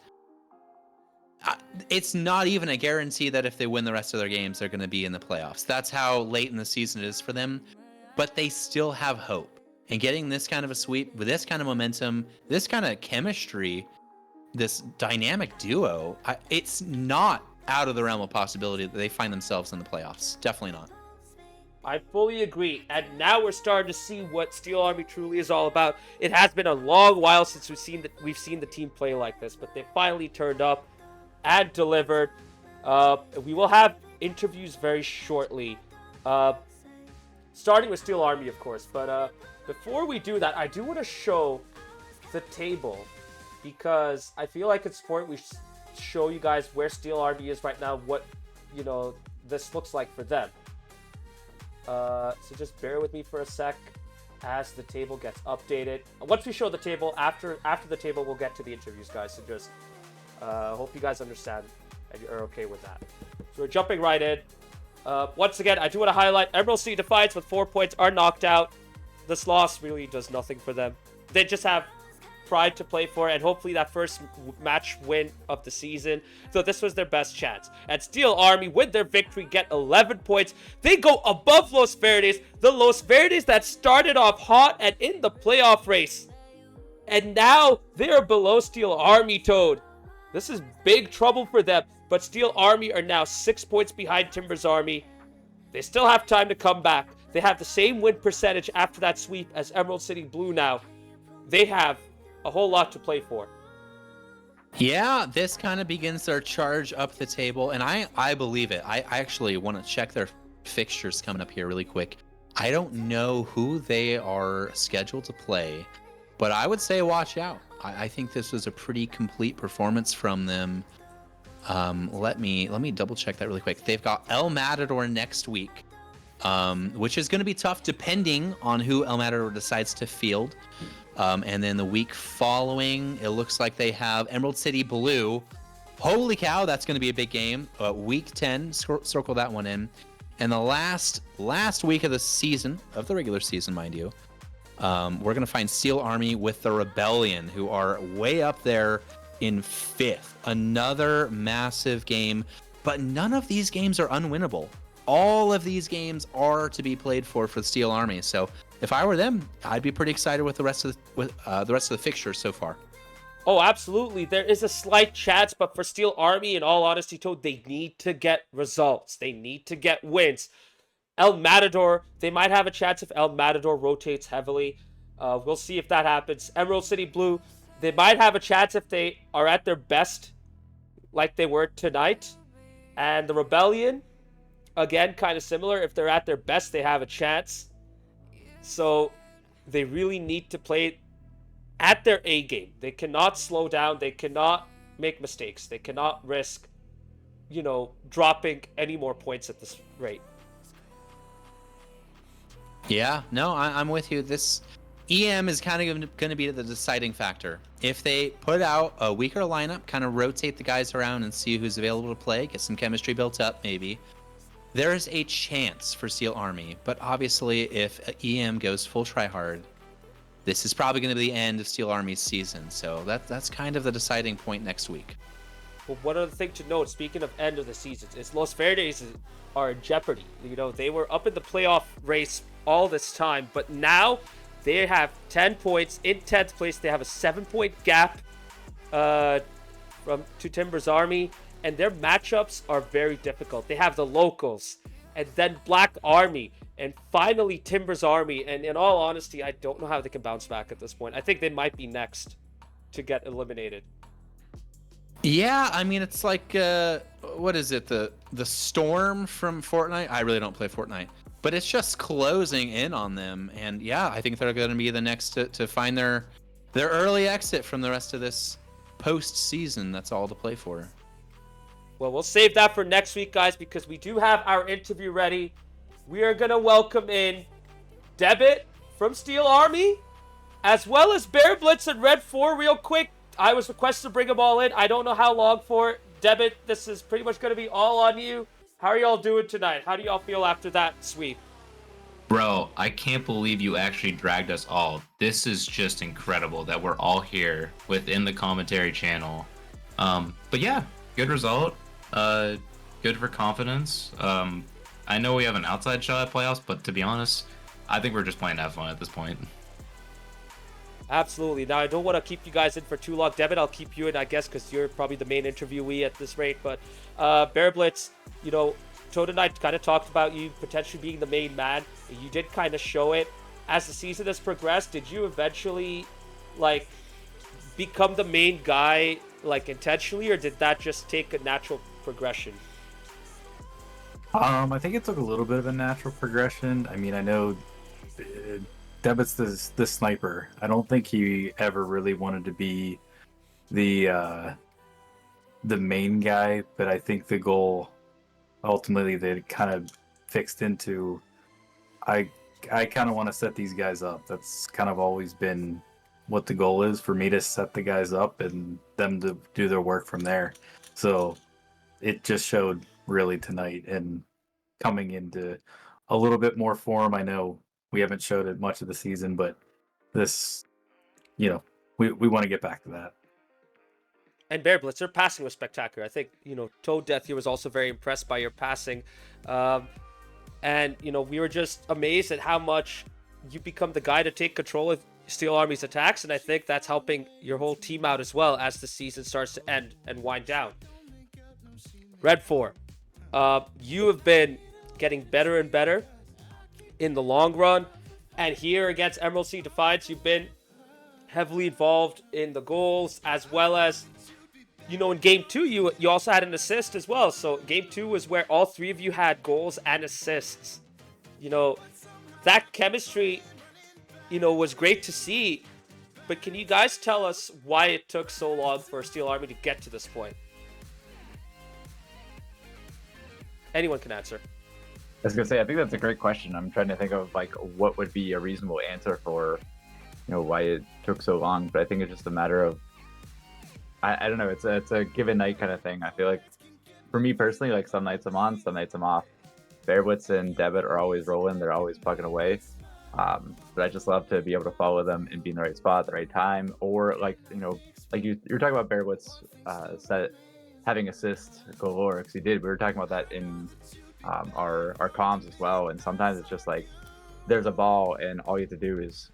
it's not even a guarantee that if they win the rest of their games, they're going to be in the playoffs. That's how late in the season it is for them. But they still have hope. And getting this kind of a sweep, with this kind of momentum, this kind of chemistry, this dynamic duo, it's not out of the realm of possibility that they find themselves in the playoffs. Definitely not. I fully agree. And now we're starting to see what Steel Army truly is all about. It has been a long while since we've seen the team play like this, but they finally turned up and delivered. We will have interviews very shortly, starting with Steel Army, of course. But before we do that, I do want to show the table, because I feel like it's important we show you guys where Steel Army is right now, what this looks like for them. So just bear with me for a sec. as the table gets updated. Once we show the table, after the table, we'll get to the interviews, guys. So just hope you guys understand and you're okay with that. So we're jumping right in. Once again, I do want to highlight Emerald City Defiance with 4 points are knocked out. This loss really does nothing for them. They just have pride to play for, and hopefully that first match win of the season. So this was their best chance. And Steel Army, with their victory, get 11 points. They go above Los Verdes, the Los Verdes that started off hot and in the playoff race. And now they are below Steel Army, Toad. This is big trouble for them. But Steel Army are now 6 points behind Timbers Army. They still have time to come back. They have the same win percentage after that sweep as Emerald City Blue now. They have a whole lot to play for. Yeah, this kind of begins their charge up the table, and I believe it. I actually want to check their fixtures coming up here really quick. I don't know who they are scheduled to play, but I would say watch out. I think this was a pretty complete performance from them. Let me double check that really quick. They've got El Matador next week, which is going to be tough depending on who El Matador decides to field. And then the week following, it looks like they have Emerald City Blue. Holy cow, that's going to be a big game. Week 10, circle that one in. And the last week of the season, of the regular season, mind you, we're going to find Steel Army with the Rebellion, who are way up there in 5th. Another massive game, but none of these games are unwinnable. All of these games are to be played for the Steel Army. So if I were them, I'd be pretty excited with the rest of the fixtures so far. Oh, absolutely. There is a slight chance, but for Steel Army, in all honesty, Toad, they need to get results. They need to get wins. El Matador, they might have a chance if El Matador rotates heavily. We'll see if that happens. Emerald City Blue, they might have a chance if they are at their best, like they were tonight. And the Rebellion, again, kind of similar. If they're at their best, they have a chance. So they really need to play at their A game. They cannot slow down. They cannot make mistakes. They cannot risk, dropping any more points at this rate. Yeah, no, I'm with you. This EM is kind of going to be the deciding factor. If they put out a weaker lineup, kind of rotate the guys around and see who's available to play, get some chemistry built up maybe, there's a chance for Steel Army. But obviously, if EM goes full try-hard, this is probably going to be the end of Steel Army's season. So that's kind of the deciding point next week. But one other thing to note, speaking of end of the season, is Los Verdes are in jeopardy. They were up in the playoff race all this time, but now they have 10 points in 10th place. They have a 7-point gap to Timbers Army, and their matchups are very difficult. They have the Locals, and then Black Army, and finally Timbers Army. And in all honesty, I don't know how they can bounce back at this point. I think they might be next to get eliminated. Yeah, I mean, it's like, what is it? The Storm from Fortnite? I really don't play Fortnite. But it's just closing in on them. And yeah, I think they're going to be the next to find their early exit from the rest of this postseason. That's all to play for. Well, we'll save that for next week, guys, because we do have our interview ready. We are going to welcome in Debit from Steel Army, as well as Bear Blitz and Red 4 real quick. I was requested to bring them all in. I don't know how long for. Debit, this is pretty much going to be all on you. How are y'all doing tonight? How do y'all feel after that sweep? Bro, I can't believe you actually dragged us all. This is just incredible that we're all here within the commentary channel. But yeah, good result. Good for confidence. I know we have an outside shot at playoffs, but to be honest, I think we're just playing to have fun at this point. Absolutely. Now, I don't want to keep you guys in for too long. Devin, I'll keep you in, I guess, because you're probably the main interviewee at this rate. But Bear Blitz, Toad and I kind of talked about you potentially being the main man. You did kind of show it. As the season has progressed, did you eventually, become the main guy, intentionally, or did that just take a natural progression? I think it took a little bit of a natural progression. I mean, I know Debit's the sniper. I don't think he ever really wanted to be the main guy, but I think the goal ultimately they kind of fixed into. I I kind of want to set these guys up. That's kind of always been what the goal is for me, to set the guys up and them to do their work from there. So it just showed really tonight, and coming into a little bit more form. I know we haven't showed it much of the season, but this, we want to get back to that. And Bear Blitz, their passing was spectacular. I think, Toad Death here was also very impressed by your passing. And, we were just amazed at how much you become the guy to take control of Steel Army's attacks. And I think that's helping your whole team out as well as the season starts to end and wind down. Red 4, you have been getting better and better in the long run. And here against Emerald City Defiance, you've been heavily involved in the goals, as well as, in game 2, you also had an assist as well. So game 2 was where all three of you had goals and assists. That chemistry, was great to see. But can you guys tell us why it took so long for Steel Army to get to this point? Anyone can answer. I was gonna say, I think that's a great question. I'm trying to think of what would be a reasonable answer for, why it took so long. But I think it's just a matter of, I don't know. It's a given night kind of thing. I feel like, for me personally, some nights I'm on, some nights I'm off. Bearblitz and Debit are always rolling. They're always plugging away. But I just love to be able to follow them and be in the right spot at the right time. Or you're talking about Bearblitz having assists galore, because he did. We were talking about that in our comms as well. And sometimes it's just there's a ball and all you have to do is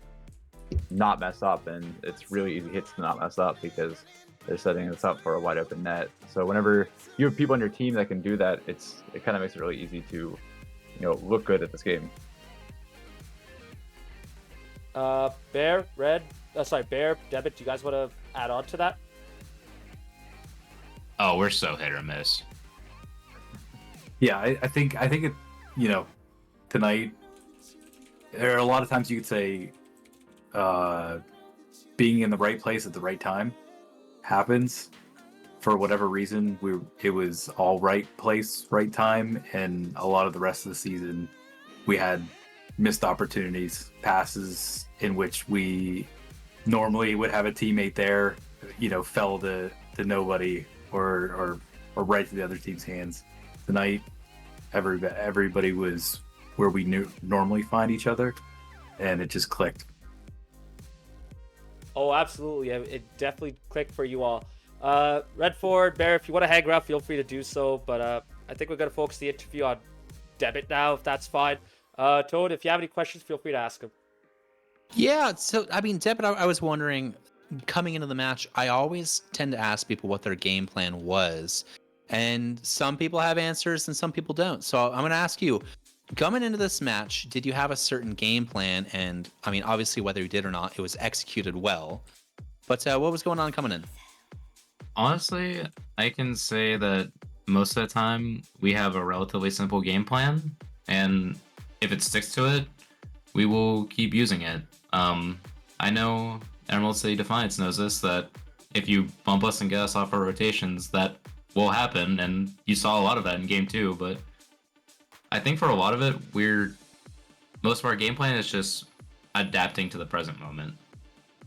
not mess up, and it's really easy hits to not mess up because they're setting us up for a wide open net. So whenever you have people on your team that can do that, it kind of makes it really easy to look good at this game. Bear, Debit, do you guys want to add on to that? Oh, we're so hit or miss. Yeah, I think it, tonight, there are a lot of times you could say being in the right place at the right time happens. For whatever reason, it was all right place, right time, and a lot of the rest of the season we had missed opportunities, passes in which we normally would have a teammate there, fell to nobody or right to the other team's hands. Tonight, everybody was where we normally find each other, and it just clicked. Oh, absolutely. It definitely clicked for you all. Redford, Bear, if you want to hang around, feel free to do so. But I think we're going to focus the interview on Debit now, if that's fine. Toad, if you have any questions, feel free to ask him. Yeah, so, Debit, I was wondering, coming into the match, I always tend to ask people what their game plan was. And some people have answers and some people don't. So I'm going to ask you, coming into this match, did you have a certain game plan? And, obviously, whether you did or not, it was executed well. But what was going on coming in? Honestly, I can say that most of the time we have a relatively simple game plan, and if it sticks to it, we will keep using it. I know Emerald City Defiance knows this, that if you bump us and get us off our rotations, that will happen, and you saw a lot of that in game 2, but I think for a lot of it, most of our game plan is just adapting to the present moment.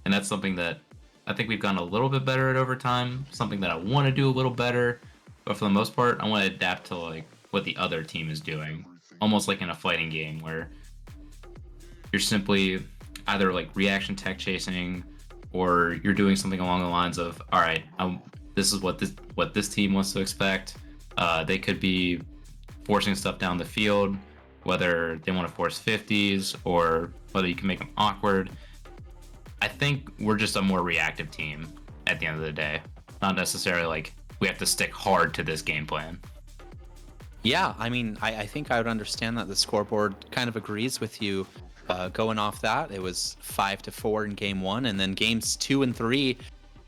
And that's something that I think we've gotten a little bit better at over time, something that I want to do a little better, but for the most part, I want to adapt to what the other team is doing, almost like in a fighting game where you're simply either reaction tech chasing, or you're doing something along the lines of, all right, this is what this team wants to expect. They could be forcing stuff down the field, whether they want to force 50s or whether you can make them awkward. I think we're just a more reactive team at the end of the day, not necessarily we have to stick hard to this game plan. Yeah, I think I would understand that. The scoreboard kind of agrees with you. Going off that, it was 5-4 in game 1, and then games 2 and 3,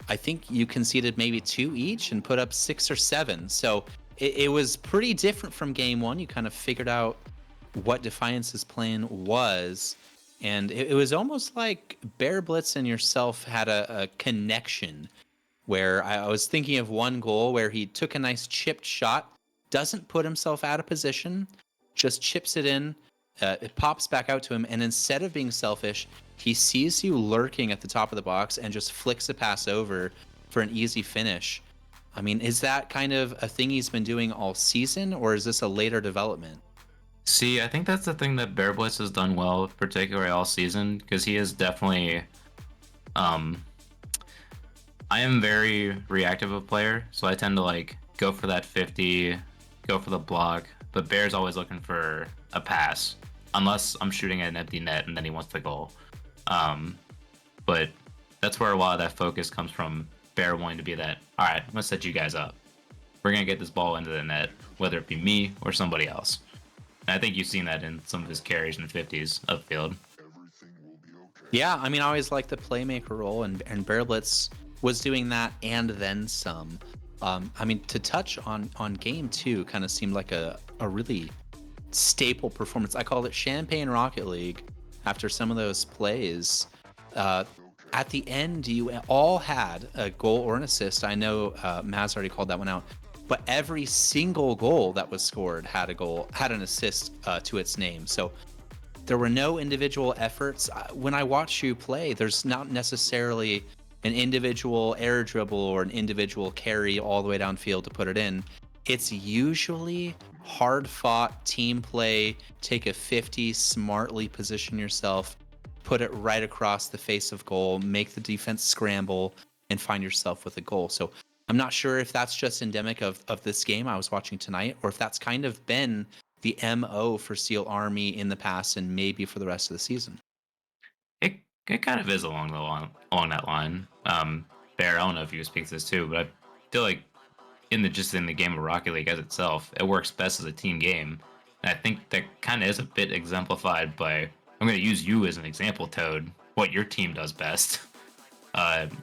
I think you conceded maybe 2 each and put up 6 or 7. So it was pretty different from game 1. You kind of figured out what Defiance's plan was, and it was almost like Bear Blitz and yourself had a connection, where I was thinking of one goal where he took a nice chipped shot, doesn't put himself out of position, just chips it in, it pops back out to him, and instead of being selfish, he sees you lurking at the top of the box and just flicks a pass over for an easy finish. I mean, is that kind of a thing he's been doing all season, or is this a later development? See, I think that's the thing that Bear Blitz has done well, particularly all season, because he is definitely. I am very reactive of player, so I tend to like go for that 50, go for the block, but Bear's always looking for a pass, unless I'm shooting at an empty net and then he wants the goal. But that's where a lot of that focus comes from. Bear wanting to be that, all right, I'm gonna set you guys up. We're gonna get this ball into the net, whether it be me or somebody else. And I think you've seen that in some of his carries in the 50s upfield. Yeah, I mean, I always like the playmaker role, and Bear Blitz was doing that and then some. I mean, to touch on game 2 kind of seemed like a really staple performance. I called it Champagne Rocket League after some of those plays. At the end, you all had a goal or an assist. I know Maz already called that one out, but every single goal that was scored had an assist to its name. So there were no individual efforts. When I watch you play, there's not necessarily an individual air dribble or an individual carry all the way downfield to put it in. It's usually hard-fought team play, take a 50, smartly position yourself, put it right across the face of goal, make the defense scramble, and find yourself with a goal. So I'm not sure if that's just endemic of this game I was watching tonight, or if that's kind of been the MO for Steel Army in the past and maybe for the rest of the season. It kind of is along that line. Bear, I don't know if you would speak to this too, but I feel like in the game of Rocket League as itself, it works best as a team game. And I think that kind of is a bit exemplified by, I'm going to use you as an example, Toad, what your team does best.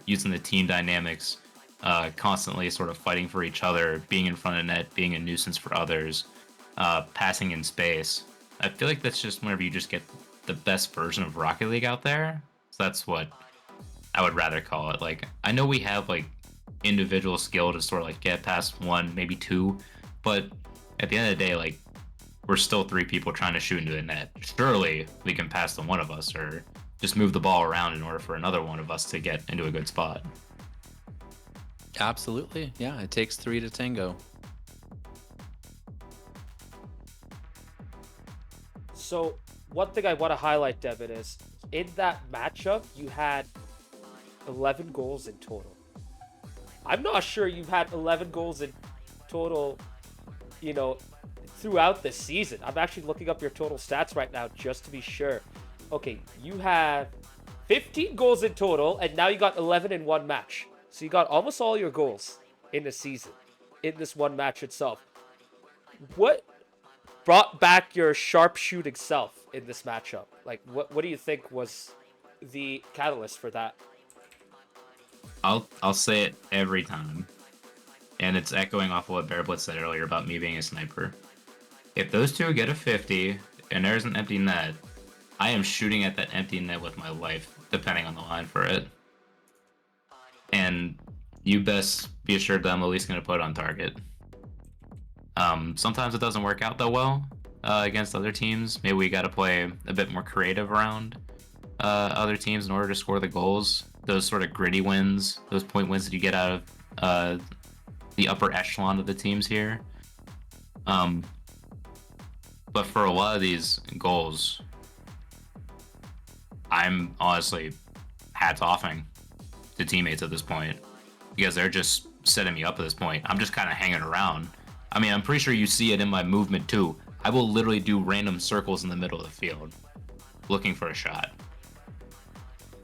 Using the team dynamics, constantly sort of fighting for each other, being in front of net, being a nuisance for others, passing in space. I feel like that's just whenever you just get the best version of Rocket League out there. So that's what I would rather call it. Like, I know we have like individual skill to sort of like get past 1, maybe 2, but at the end of the day, like, we're still 3 people trying to shoot into the net. Surely we can pass the one of us, or just move the ball around in order for another one of us to get into a good spot. Absolutely. Yeah, it takes 3 to tango. So one thing I want to highlight, Devin, is in that matchup, you had 11 goals in total. I'm not sure you've had 11 goals in total, throughout the season. I'm actually looking up your total stats right now just to be sure. Okay, you have 15 goals in total, and now you got 11 in one match. So you got almost all your goals in the season, in this one match itself. What brought back your sharpshooting self in this matchup? Like, what do you think was the catalyst for that? I'll say it every time, and it's echoing off of what Bear Blitz said earlier about me being a sniper. If those two get a 50 and there's an empty net, I am shooting at that empty net with my life, depending on the line for it. And you best be assured that I'm at least going to put it on target. Sometimes it doesn't work out that well against other teams. Maybe we got to play a bit more creative around other teams in order to score the goals. Those sort of gritty wins, those point wins that you get out of the upper echelon of the teams here. But for a lot of these goals, I'm honestly hats-offing to teammates at this point, because they're just setting me up at this point. I'm just kind of hanging around. I mean, I'm pretty sure you see it in my movement too. I will literally do random circles in the middle of the field looking for a shot.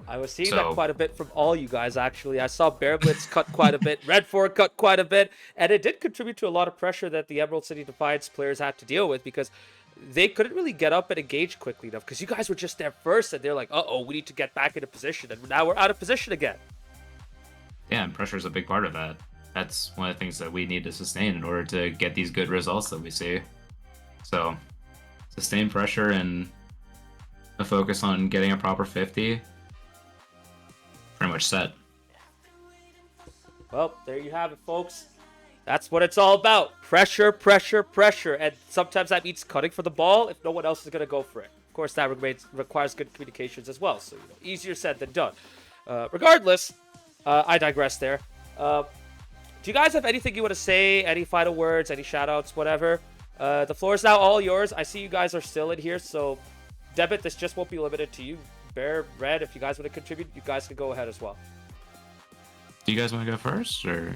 I was seeing that quite a bit from all you guys, actually. I saw Bear Blitz cut quite a bit, Redford cut quite a bit, and it did contribute to a lot of pressure that the Emerald City Defiance players had to deal with, because they couldn't really get up and engage quickly enough, because you guys were just there first, and they're like, uh-oh, we need to get back into position, and now we're out of position again. Yeah, and pressure is a big part of that. That's one of the things that we need to sustain in order to get these good results that we see. So, sustain pressure and a focus on getting a proper 50. Pretty much set. Well, there you have it, folks. That's what it's all about. Pressure, pressure, pressure. And sometimes that means cutting for the ball if no one else is going to go for it. Of course, that requires good communications as well. So, easier said than done. Regardless, I digress there. Do you guys have anything you want to say? Any final words? Any shout-outs? Whatever. The floor is now all yours. I see you guys are still in here, so Debit, this just won't be limited to you. Bear, Red, if you guys want to contribute, you guys can go ahead as well. Do you guys want to go first, or?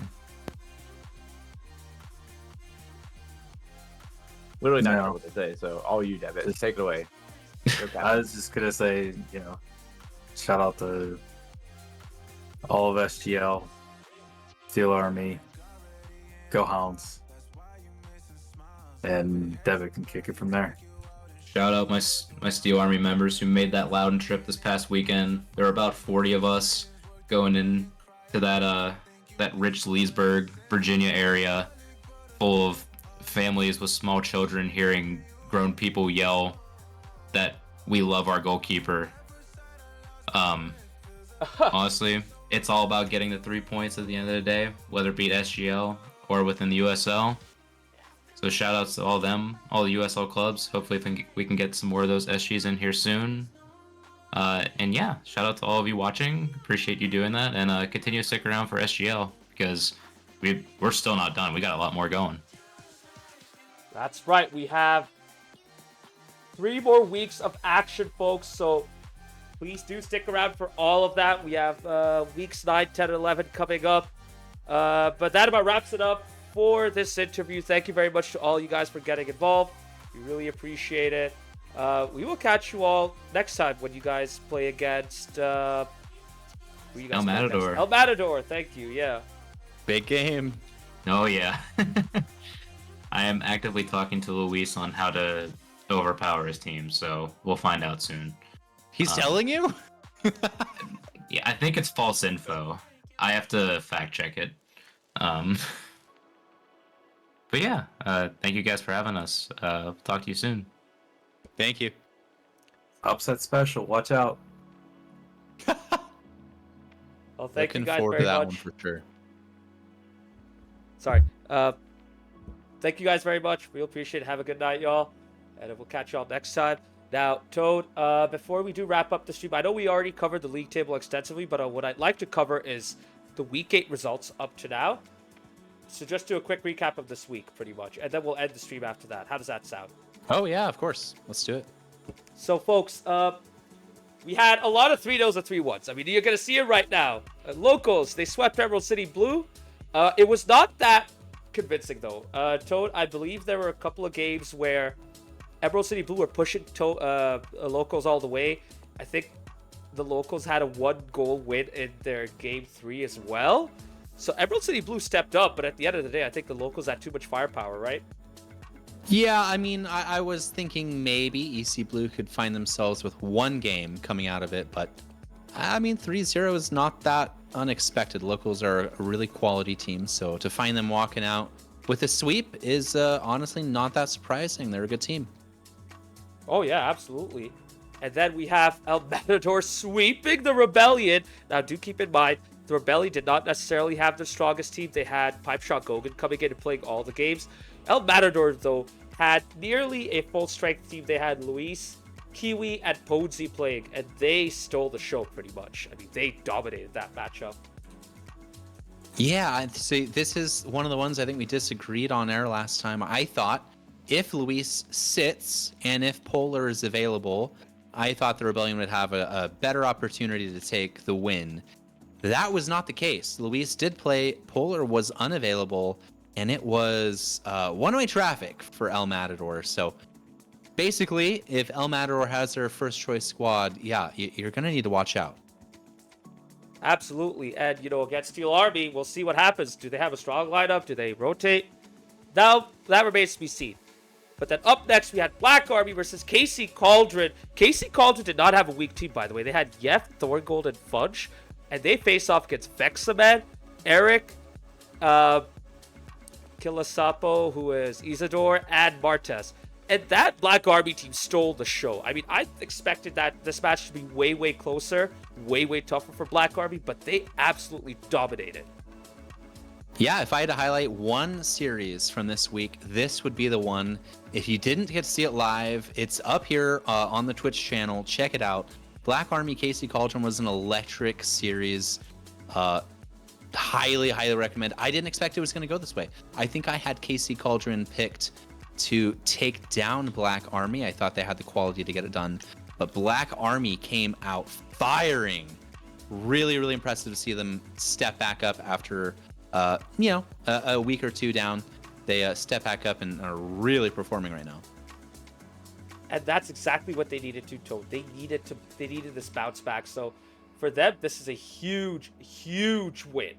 Literally not No. sure what to say, so all you, Devitt. Just take it away. Okay. I was just gonna say, shout out to all of SGL, Steel Army, Go Hounds, and Devitt can kick it from there. Shout out my Steel Army members who made that Loudon trip this past weekend. There were about 40 of us going in to that rich Leesburg, Virginia area, full of families with small children hearing grown people yell that we love our goalkeeper. Honestly, it's all about getting the 3 points at the end of the day, whether it be at SGL or within the USL. So shout outs to all them, all the USL clubs. Hopefully we can get some more of those SGs in here soon. And yeah, shout out to all of you watching. Appreciate you doing that, and continue to stick around for SGL because we're still not done. We got a lot more going. That's right. We have 3 more weeks of action, folks. So please do stick around for all of that. We have weeks 9, 10, and 11 coming up. But that about wraps it up for this interview. Thank you very much to all you guys for getting involved. We really appreciate it. We will catch you all next time when you guys play against El Matador. El Matador. Thank you. Yeah. Big game. Oh yeah. I am actively talking to Luis on how to overpower his team, so we'll find out soon. He's telling you? Yeah, I think it's false info. I have to fact check it. But yeah, thank you guys for having us. Talk to you soon. Thank you. Upset special. Watch out. Well, thank Looking you guys forward very to that much. one for sure. Sorry. Thank you guys very much. We appreciate it. Have a good night, y'all. And we'll catch y'all next time. Now, Toad, before we do wrap up the stream, I know we already covered the league table extensively, but what I'd like to cover is the Week 8 results up to now. So just do a quick recap of this week, pretty much. And then we'll end the stream after that. How does that sound? Oh, yeah, of course. Let's do it. So, folks, we had a lot of 3-0s and 3-1s. I mean, you're going to see it right now. Locals, they swept Emerald City Blue. It was not that convincing, though. Toad, I believe there were a couple of games where Emerald City Blue were pushing Locals all the way. I think the Locals had a 1-goal win in their Game 3 as well. So Emerald City Blue stepped up, but at the end of the day, I think the Locals had too much firepower, right? Yeah, I mean, I was thinking maybe EC Blue could find themselves with 1 game coming out of it, but I mean, 3-0 is not that unexpected. Locals are a really quality team, so to find them walking out with a sweep is honestly not that surprising. They're a good team. Oh, yeah, absolutely. And then we have El Matador sweeping the Rebellion. Now, do keep in mind, the Rebellion did not necessarily have the strongest team. They had Pipe Shot Gogan coming in and playing all the games. El Matador, though, had nearly a full-strength team. They had Luis, Kiwi, and Podzi playing, and they stole the show pretty much. I mean, they dominated that matchup. Yeah, I'd say this is one of the ones I think we disagreed on air last time. I thought if Luis sits and if Polar is available, I thought the Rebellion would have a better opportunity to take the win. That was not the case. Luis did play, Polar was unavailable, and it was one-way traffic for El Matador. So basically, if El Matador has their first choice squad, yeah, you're going to need to watch out. Absolutely. And, against Steel Army, we'll see what happens. Do they have a strong lineup? Do they rotate? Now, that remains to be seen. But then up next, we had Black Army versus KC Cauldron. KC Cauldron did not have a weak team, by the way. They had Yef, Thorngold, and Fudge. And they face off against Vexaman, Eric, Kilasapo, who is Isador, and Martes. And that Black Army team stole the show. I mean, I expected that this match to be way, way closer, way, way tougher for Black Army, but they absolutely dominated. Yeah, if I had to highlight one series from this week, this would be the one. If you didn't get to see it live, it's up here on the Twitch channel. Check it out. Black Army KC Cauldron was an electric series. Highly, highly recommend. I didn't expect it was going to go this way. I think I had KC Cauldron picked to take down Black Army. I thought they had the quality to get it done. But Black Army came out firing. Really, really impressive to see them step back up after, a week or two down. They step back up and are really performing right now. And that's exactly what they needed to, Toad. They needed this bounce back. So for them, this is a huge, huge win.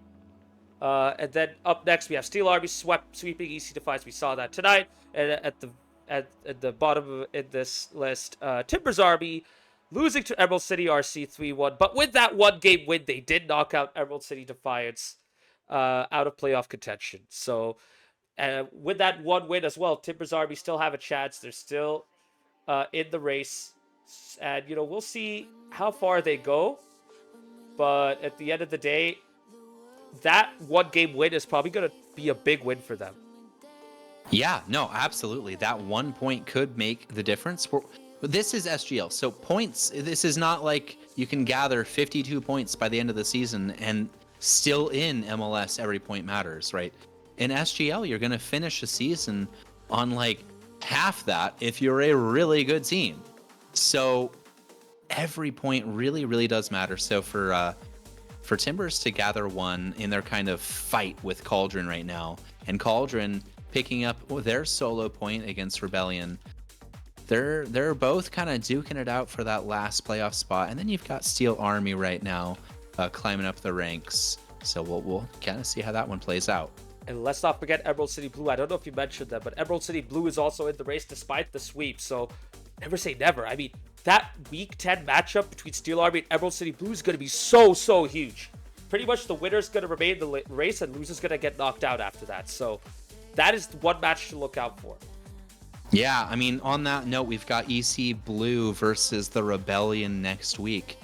And then up next, we have Steel Army sweeping EC Defiance. We saw that tonight. And at the bottom of this list, Timbers Army losing to Emerald City RC 3-1. But with that one-game win, they did knock out Emerald City Defiance out of playoff contention. So with that one win as well, Timbers Army still have a chance. They're still in the race. And, we'll see how far they go. But at the end of the day, that one-game win is probably going to be a big win for them. Yeah, no, absolutely. That 1 point could make the difference. This is SGL, so points, this is not like you can gather 52 points by the end of the season and still in MLS every point matters, right? In SGL, you're going to finish a season on like half that if you're a really good team. So every point really, really does matter. So for Timbers to gather one in their kind of fight with Cauldron right now, and Cauldron picking up their solo point against Rebellion, they're both kind of duking it out for that last playoff spot. And then you've got Steel Army right now climbing up the ranks. So we'll kind of see how that one plays out. And let's not forget Emerald City Blue. I don't know if you mentioned that, but Emerald City Blue is also in the race despite the sweep. So never say never. I mean, that Week 10 matchup between Steel Army and Emerald City Blue is going to be so, so huge. Pretty much the winner's going to remain in the race and loser's going to get knocked out after that. So that is one match to look out for. Yeah, I mean, on that note, we've got EC Blue versus the Rebellion next week.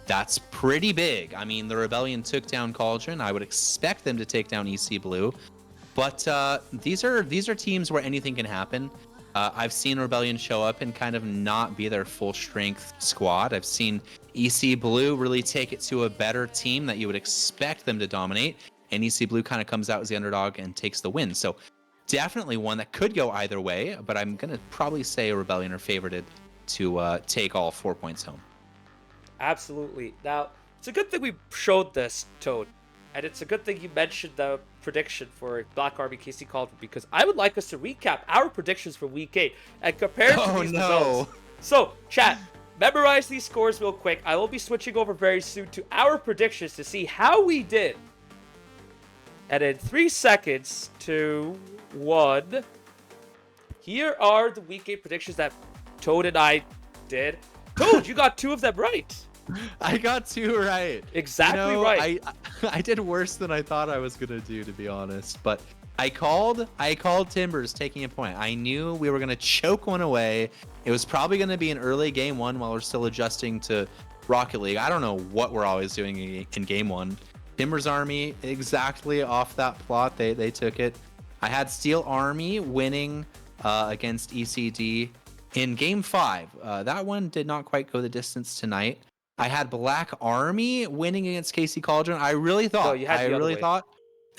That's pretty big. I mean, the Rebellion took down Cauldron. I would expect them to take down EC Blue. But these are teams where anything can happen. I've seen Rebellion show up and kind of not be their full strength squad. I've seen EC Blue really take it to a better team that you would expect them to dominate. And EC Blue kind of comes out as the underdog and takes the win. So definitely one that could go either way, but I'm going to probably say Rebellion are favorited to take all 4 points home. Absolutely. Now, it's a good thing we showed this, Toad. And it's a good thing you mentioned the prediction for Black Army KC Cauldron, because I would like us to recap our predictions for Week 8 and compare it to these results. So, chat, memorize these scores real quick. I will be switching over very soon to our predictions to see how we did. And in 3 seconds, 2, 1, here are the Week 8 predictions that Toad and I did. Toad, you got 2 of them right. I got 2 right. Exactly right. I did worse than I thought I was gonna do, to be honest. But I called Timbers taking a point. I knew we were gonna choke one away. It was probably gonna be an early game 1 while we're still adjusting to Rocket League. I don't know what we're always doing in game 1. Timbers Army exactly off that plot. They took it. I had Steel Army winning against ECD in game 5. That one did not quite go the distance tonight. I had Black Army winning against KC Cauldron. I really thought.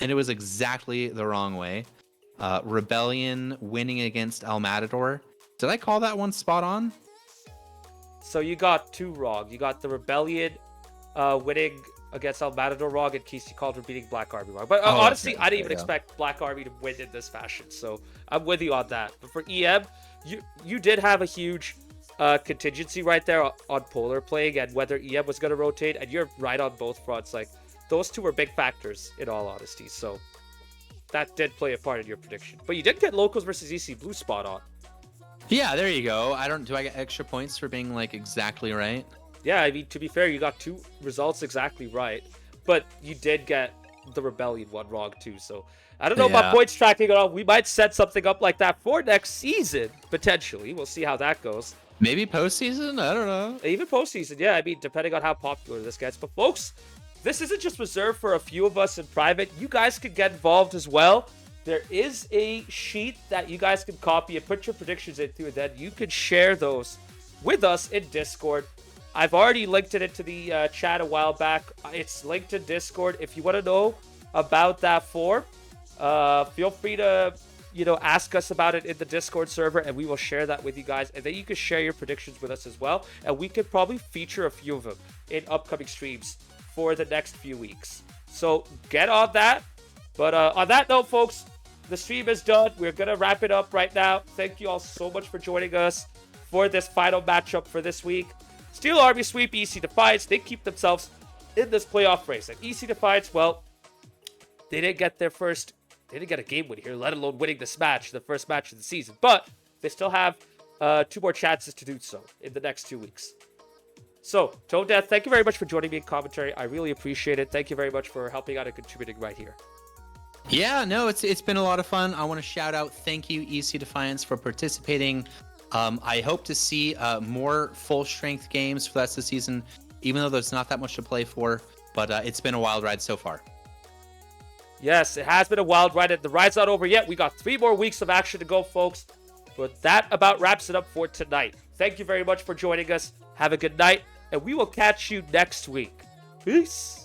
And it was exactly the wrong way. Rebellion winning against El Matador. Did I call that one spot on? So you got 2 wrong. You got the Rebellion winning against El Matador wrong and KC Cauldron beating Black Army wrong. But honestly, I didn't even expect Black Army to win in this fashion. So I'm with you on that. But for EM, you did have a huge contingency right there on Polar playing and whether EM was going to rotate, and you're right on both fronts. Like, those 2 were big factors in all honesty, so that did play a part in your prediction. But you did get Locals versus EC Blue spot on. Yeah, there you go. Do I get extra points for being like exactly right? Yeah, I mean, to be fair, you got 2 results exactly right, but you did get the Rebellion one wrong too. So I don't know about points tracking at all. We might set something up like that for next season potentially. We'll see how that goes. Maybe postseason? I don't know. Even postseason, yeah. I mean, depending on how popular this gets. But folks, this isn't just reserved for a few of us in private. You guys can get involved as well. There is a sheet that you guys can copy and put your predictions into, and then you can share those with us in Discord. I've already linked it into the chat a while back. It's linked in Discord. If you want to know about that form, feel free to, ask us about it in the Discord server, and we will share that with you guys. And then you can share your predictions with us as well, and we could probably feature a few of them in upcoming streams for the next few weeks. So get on that. But on that note, folks, the stream is done. We're going to wrap it up right now. Thank you all so much for joining us for this final matchup for this week. Steel Army sweep EC Defiance. They keep themselves in this playoff race. And EC Defiance, well, they didn't get a game win here, let alone winning this match, the first match of the season. But they still have 2 more chances to do so in the next 2 weeks. So, Tone Death, thank you very much for joining me in commentary. I really appreciate it. Thank you very much for helping out and contributing right here. Yeah, no, it's been a lot of fun. I want to shout out, thank you, EC Defiance, for participating. I hope to see more full strength games for the rest of the season, even though there's not that much to play for. But it's been a wild ride so far. Yes, it has been a wild ride, and the ride's not over yet. We got 3 more weeks of action to go, folks. But that about wraps it up for tonight. Thank you very much for joining us. Have a good night, and we will catch you next week. Peace.